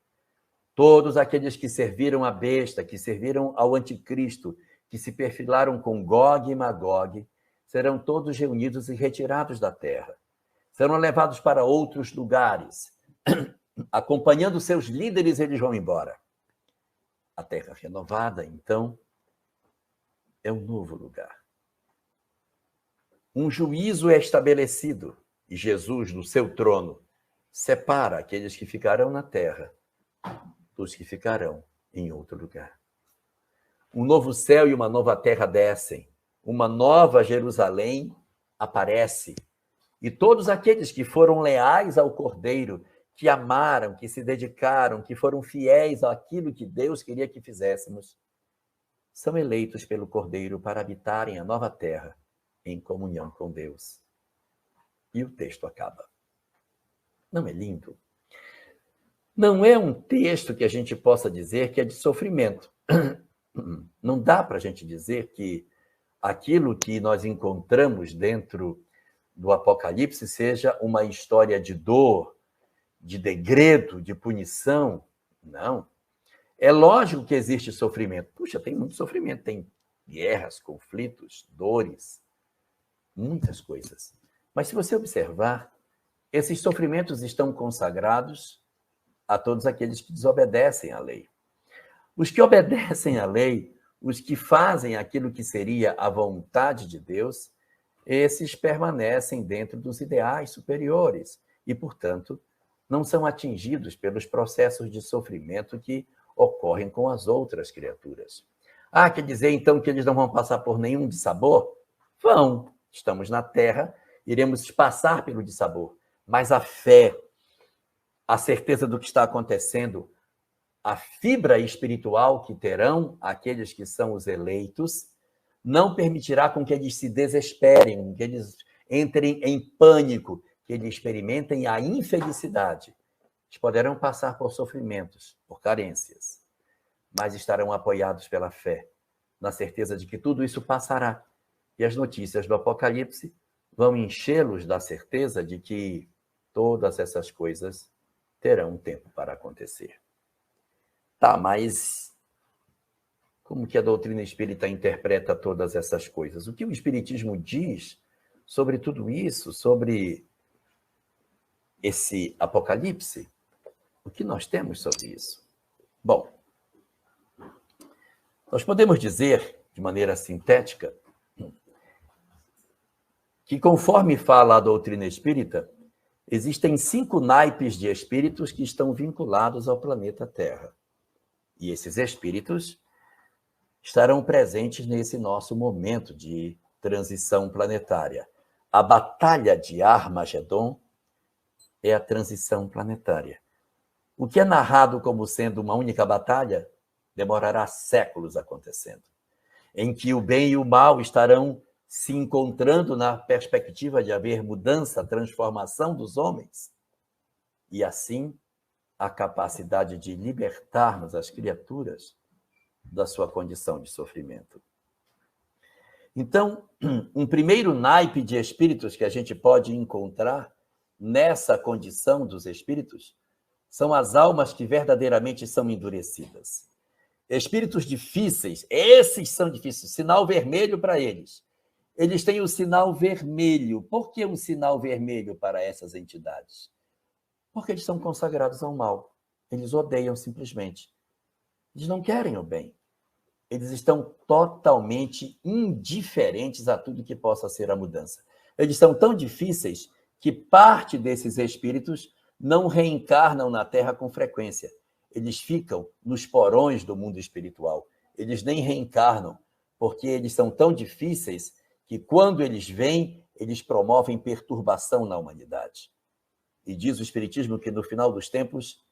Todos aqueles que serviram a besta, que serviram ao anticristo, que se perfilaram com Gog e Magog, serão todos reunidos e retirados da terra. Serão levados para outros lugares. Acompanhando seus líderes, eles vão embora. A terra renovada, então, é um novo lugar. Um juízo é estabelecido e Jesus, no seu trono, separa aqueles que ficarão na terra dos que ficarão em outro lugar. Um novo céu e uma nova terra descem. Uma nova Jerusalém aparece. E todos aqueles que foram leais ao Cordeiro, que amaram, que se dedicaram, que foram fiéis àquilo que Deus queria que fizéssemos, são eleitos pelo Cordeiro para habitarem a nova terra em comunhão com Deus. E o texto acaba. Não é lindo? Não é um texto que a gente possa dizer que é de sofrimento. não dá para a gente dizer que aquilo que nós encontramos dentro do Apocalipse seja uma história de dor, de degredo, de punição. Não. É lógico que existe sofrimento. Puxa, tem muito sofrimento. Tem guerras, conflitos, dores, muitas coisas. Mas se você observar, esses sofrimentos estão consagrados a todos aqueles que desobedecem à lei. Os que obedecem à lei, os que fazem aquilo que seria a vontade de Deus, esses permanecem dentro dos ideais superiores e, portanto, não são atingidos pelos processos de sofrimento que ocorrem com as outras criaturas. Ah, quer dizer, então, que eles não vão passar por nenhum dissabor? Vão. Estamos na Terra, iremos passar pelo dissabor. Mas a fé, a certeza do que está acontecendo, a fibra espiritual que terão aqueles que são os eleitos, não permitirá com que eles se desesperem, que eles entrem em pânico, que eles experimentem a infelicidade. Eles poderão passar por sofrimentos, por carências, mas estarão apoiados pela fé, na certeza de que tudo isso passará. E as notícias do Apocalipse vão enchê-los da certeza de que todas essas coisas terão um tempo para acontecer. Tá, mas como que a doutrina espírita interpreta todas essas coisas? O que o Espiritismo diz sobre tudo isso, sobre esse Apocalipse? O que nós temos sobre isso? Bom, nós podemos dizer, de maneira sintética, que conforme fala a doutrina espírita, existem 5 naipes de espíritos que estão vinculados ao planeta Terra. E esses espíritos estarão presentes nesse nosso momento de transição planetária. A batalha de Armagedon é a transição planetária. O que é narrado como sendo uma única batalha demorará séculos acontecendo, em que o bem e o mal estarão se encontrando na perspectiva de haver mudança, transformação dos homens, e assim a capacidade de libertarmos as criaturas da sua condição de sofrimento. Então, um primeiro naipe de espíritos que a gente pode encontrar nessa condição dos espíritos são as almas que verdadeiramente são endurecidas. Espíritos difíceis, esses são difíceis, sinal vermelho para eles. Eles têm o sinal vermelho. Por que um sinal vermelho para essas entidades? Porque eles são consagrados ao mal. Eles odeiam simplesmente. Eles não querem o bem. Eles estão totalmente indiferentes a tudo que possa ser a mudança. Eles são tão difíceis que parte desses espíritos não reencarnam na Terra com frequência. Eles ficam nos porões do mundo espiritual. Eles nem reencarnam, porque eles são tão difíceis que, quando eles vêm, eles promovem perturbação na humanidade. E diz o Espiritismo que, no final dos tempos,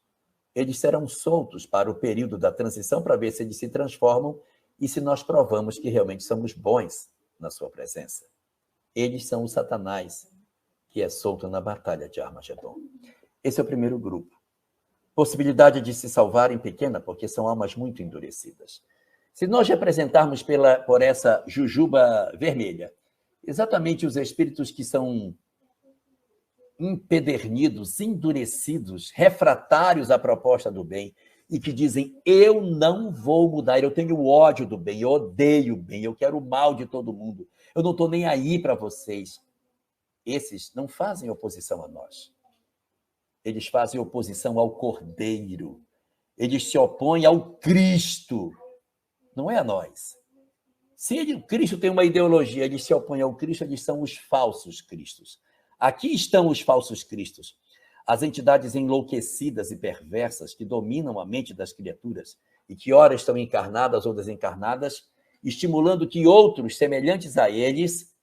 eles serão soltos para o período da transição para ver se eles se transformam e se nós provamos que realmente somos bons na sua presença. Eles são o Satanás, que é solto na batalha de Armagedon. Esse é o primeiro grupo. Possibilidade de se salvarem pequena, porque são almas muito endurecidas. Se nós representarmos por essa jujuba vermelha, exatamente os espíritos que são empedernidos, endurecidos, refratários à proposta do bem, e que dizem, eu não vou mudar, eu tenho ódio do bem, eu odeio o bem, eu quero o mal de todo mundo, eu não estou nem aí para vocês. Esses não fazem oposição a nós. Eles fazem oposição ao Cordeiro. Eles se opõem ao Cristo, não é a nós. Se o Cristo tem uma ideologia, eles se opõem ao Cristo, eles são os falsos cristos. Aqui estão os falsos cristos, as entidades enlouquecidas e perversas que dominam a mente das criaturas e que ora estão encarnadas ou desencarnadas, estimulando que outros semelhantes a eles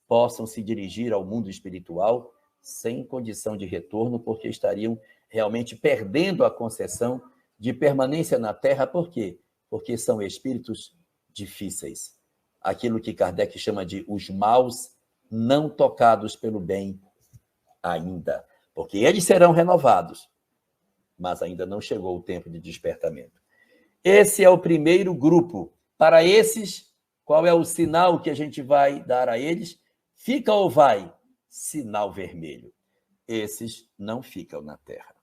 possam se dirigir ao mundo espiritual sem condição de retorno, porque estariam realmente perdendo a concessão de permanência na Terra. Por quê? Porque são espíritos difíceis. Aquilo que Kardec chama de os maus não tocados pelo bem ainda. Porque eles serão renovados, mas ainda não chegou o tempo de despertamento. Esse é o primeiro grupo Para esses, qual é o sinal que a gente vai dar a eles? Fica ou vai? Sinal vermelho. Esses não ficam na Terra.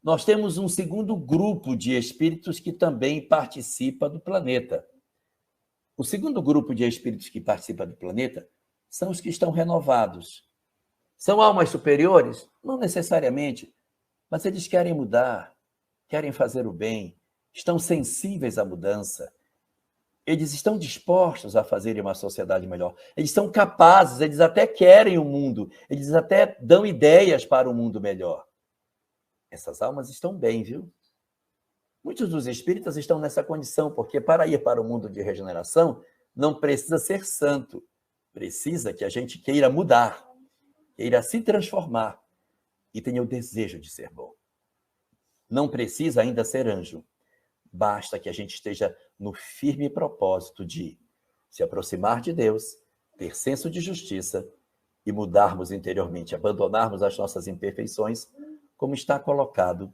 Nós temos um segundo grupo de espíritos que também participa do planeta. O segundo grupo de espíritos que participa do planeta são os que estão renovados. São almas superiores? Não necessariamente, mas eles querem mudar, querem fazer o bem, estão sensíveis à mudança. Eles estão dispostos a fazerem uma sociedade melhor. Eles são capazes, eles até querem o mundo, eles até dão ideias para um mundo melhor. Essas almas estão bem, viu? Muitos dos espíritas estão nessa condição, porque para ir para o mundo de regeneração, não precisa ser santo. Precisa que a gente queira mudar, queira se transformar e tenha o desejo de ser bom. Não precisa ainda ser anjo. Basta que a gente esteja no firme propósito de se aproximar de Deus, ter senso de justiça e mudarmos interiormente, abandonarmos as nossas imperfeições, como está colocado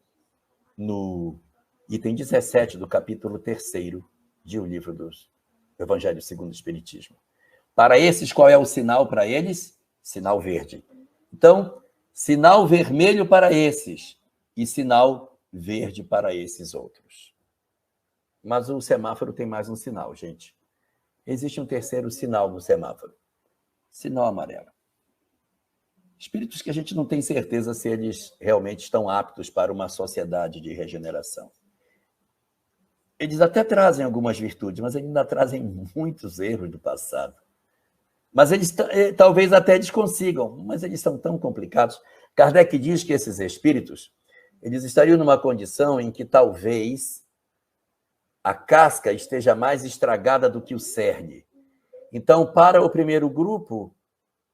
no item 17 do capítulo 3º de O Livro do Evangelho segundo o Espiritismo. Para esses, qual é o sinal para eles? Sinal verde. Então, sinal vermelho para esses e sinal verde para esses outros. Mas o semáforo tem mais um sinal, gente. Existe um terceiro sinal no semáforo. Sinal amarelo. Espíritos que a gente não tem certeza se eles realmente estão aptos para uma sociedade de regeneração. Eles até trazem algumas virtudes, mas ainda trazem muitos erros do passado. Mas eles talvez até eles consigam, mas eles são tão complicados. Kardec diz que esses espíritos, eles estariam numa condição em que talvez a casca esteja mais estragada do que o cerne. Então, para o primeiro grupo,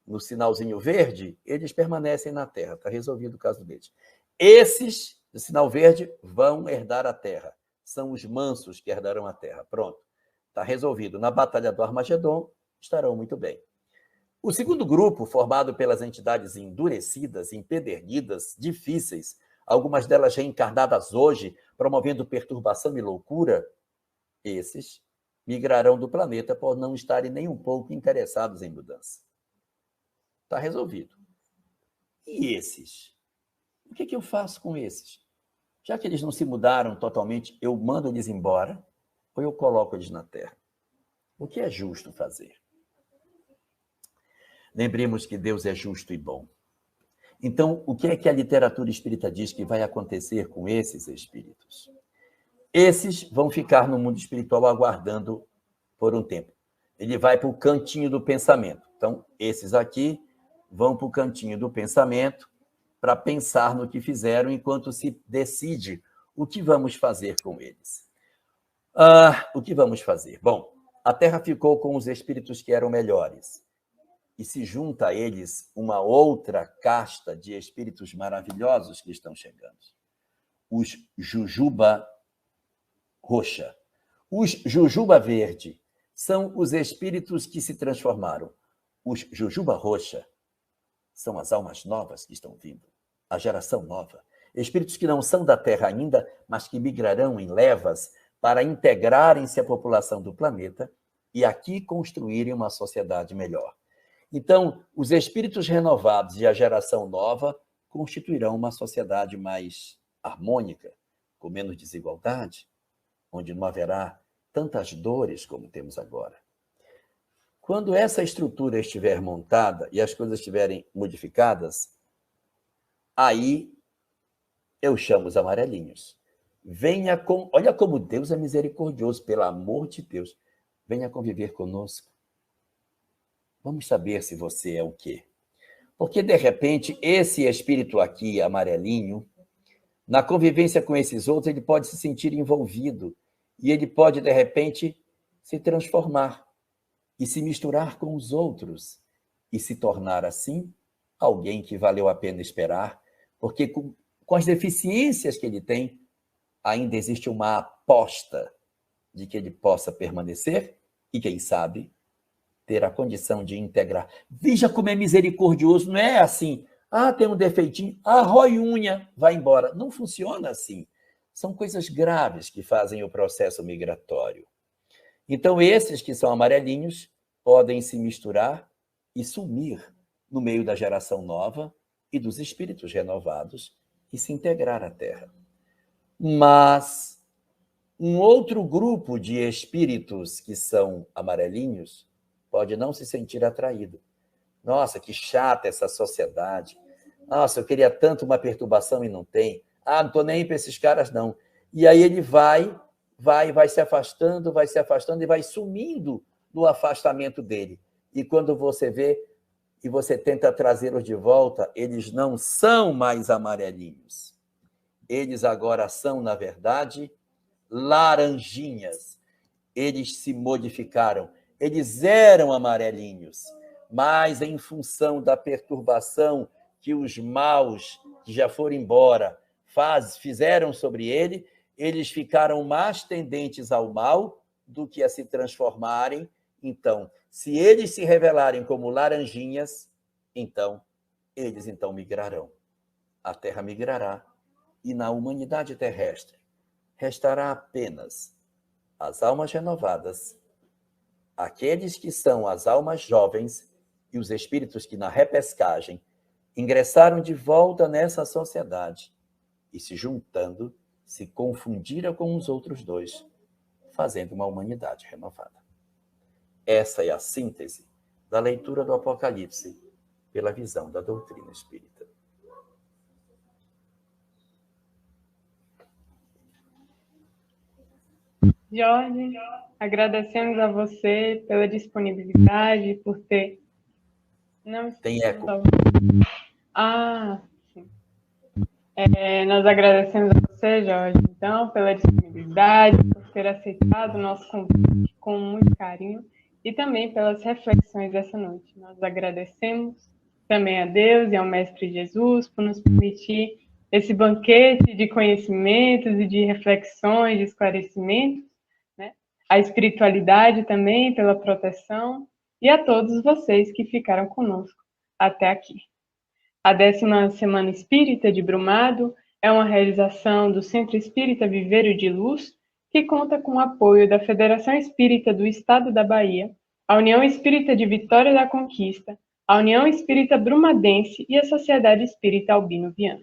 no sinalzinho verde, eles permanecem na Terra. Está resolvido o caso deles. Esses, do sinal verde, vão herdar a Terra. São os mansos que herdarão a Terra. Pronto. Está resolvido. Na Batalha do Armagedon, estarão muito bem. O segundo grupo, formado pelas entidades endurecidas, empedernidas, difíceis, algumas delas reencarnadas hoje, promovendo perturbação e loucura, esses migrarão do planeta por não estarem nem um pouco interessados em mudança. Está resolvido. E esses? O que eu faço com esses? Já que eles não se mudaram totalmente, eu mando eles embora ou eu coloco eles na Terra? O que é justo fazer? Lembremos que Deus é justo e bom. Então, o que é que a literatura espírita diz que vai acontecer com esses espíritos? Esses vão ficar no mundo espiritual aguardando por um tempo. Ele vai para o cantinho do pensamento. Então, esses aqui vão para o cantinho do pensamento para pensar no que fizeram enquanto se decide o que vamos fazer com eles. O que vamos fazer? Bom, a Terra ficou com os espíritos que eram melhores e se junta a eles uma outra casta de espíritos maravilhosos que estão chegando. Os Jujuba Roxa. Os Jujuba Verde são os espíritos que se transformaram. Os Jujuba Roxa são as almas novas que estão vindo, a geração nova. Espíritos que não são da Terra ainda, mas que migrarão em levas para integrarem-se à população do planeta e aqui construírem uma sociedade melhor. Então, os espíritos renovados e a geração nova constituirão uma sociedade mais harmônica, com menos desigualdade, onde não haverá tantas dores como temos agora. Quando essa estrutura estiver montada e as coisas estiverem modificadas, aí eu chamo os amarelinhos. Venha com... Olha como Deus é misericordioso, pelo amor de Deus. Venha conviver conosco. Vamos saber se você é o quê. Porque, de repente, esse espírito aqui, amarelinho, na convivência com esses outros, ele pode se sentir envolvido e ele pode, de repente, se transformar e se misturar com os outros e se tornar, assim, alguém que valeu a pena esperar, porque com as deficiências que ele tem, ainda existe uma aposta de que ele possa permanecer e, quem sabe, ter a condição de integrar. Veja como é misericordioso, não é assim, tem um defeitinho, rói unha, vai embora. Não funciona assim. São coisas graves que fazem o processo migratório. Então, esses que são amarelinhos podem se misturar e sumir no meio da geração nova e dos espíritos renovados e se integrar à Terra. Mas um outro grupo de espíritos que são amarelinhos pode não se sentir atraído. Nossa, que chata essa sociedade. Nossa, eu queria tanto uma perturbação e não tem. Ah, não estou nem aí para esses caras, não. E aí ele vai se afastando e vai sumindo no afastamento dele. E quando você vê e você tenta trazê-los de volta, eles não são mais amarelinhos. Eles agora são, na verdade, laranjinhas. Eles se modificaram. Eles eram amarelinhos, mas em função da perturbação que os maus que já foram embora fizeram sobre ele, eles ficaram mais tendentes ao mal do que a se transformarem. Então, se eles se revelarem como laranjinhas, então, eles migrarão. A Terra migrará e na humanidade terrestre restará apenas as almas renovadas, aqueles que são as almas jovens e os espíritos que na repescagem ingressaram de volta nessa sociedade e se juntando, se confundiram com os outros dois, fazendo uma humanidade renovada. Essa é a síntese da leitura do Apocalipse pela visão da doutrina espírita. Jorge, agradecemos a você pela disponibilidade, por ter... Não, tem eco. Sim. Nós agradecemos a você, Jorge, então, pela disponibilidade, por ter aceitado o nosso convite com muito carinho e também pelas reflexões dessa noite. Nós agradecemos também a Deus e ao Mestre Jesus por nos permitir esse banquete de conhecimentos e de reflexões, de esclarecimentos, né? A espiritualidade também pela proteção e a todos vocês que ficaram conosco até aqui. A 10ª Semana Espírita de Brumado é uma realização do Centro Espírita Viveiro de Luz, que conta com o apoio da Federação Espírita do Estado da Bahia, a União Espírita de Vitória da Conquista, a União Espírita Brumadense e a Sociedade Espírita Albino Viana.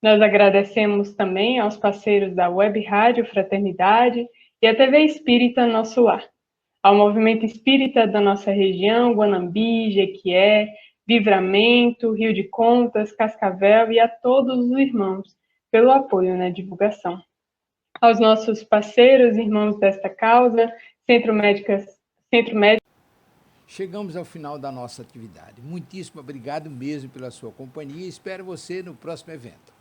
Nós agradecemos também aos parceiros da Web Rádio Fraternidade e a TV Espírita Nosso Lar, ao Movimento Espírita da nossa região, Guanambi, Jequié, Livramento, Rio de Contas, Cascavel e a todos os irmãos pelo apoio na divulgação. Aos nossos parceiros, irmãos desta causa, Centro Médico. Chegamos ao final da nossa atividade. Muitíssimo obrigado mesmo pela sua companhia e espero você no próximo evento.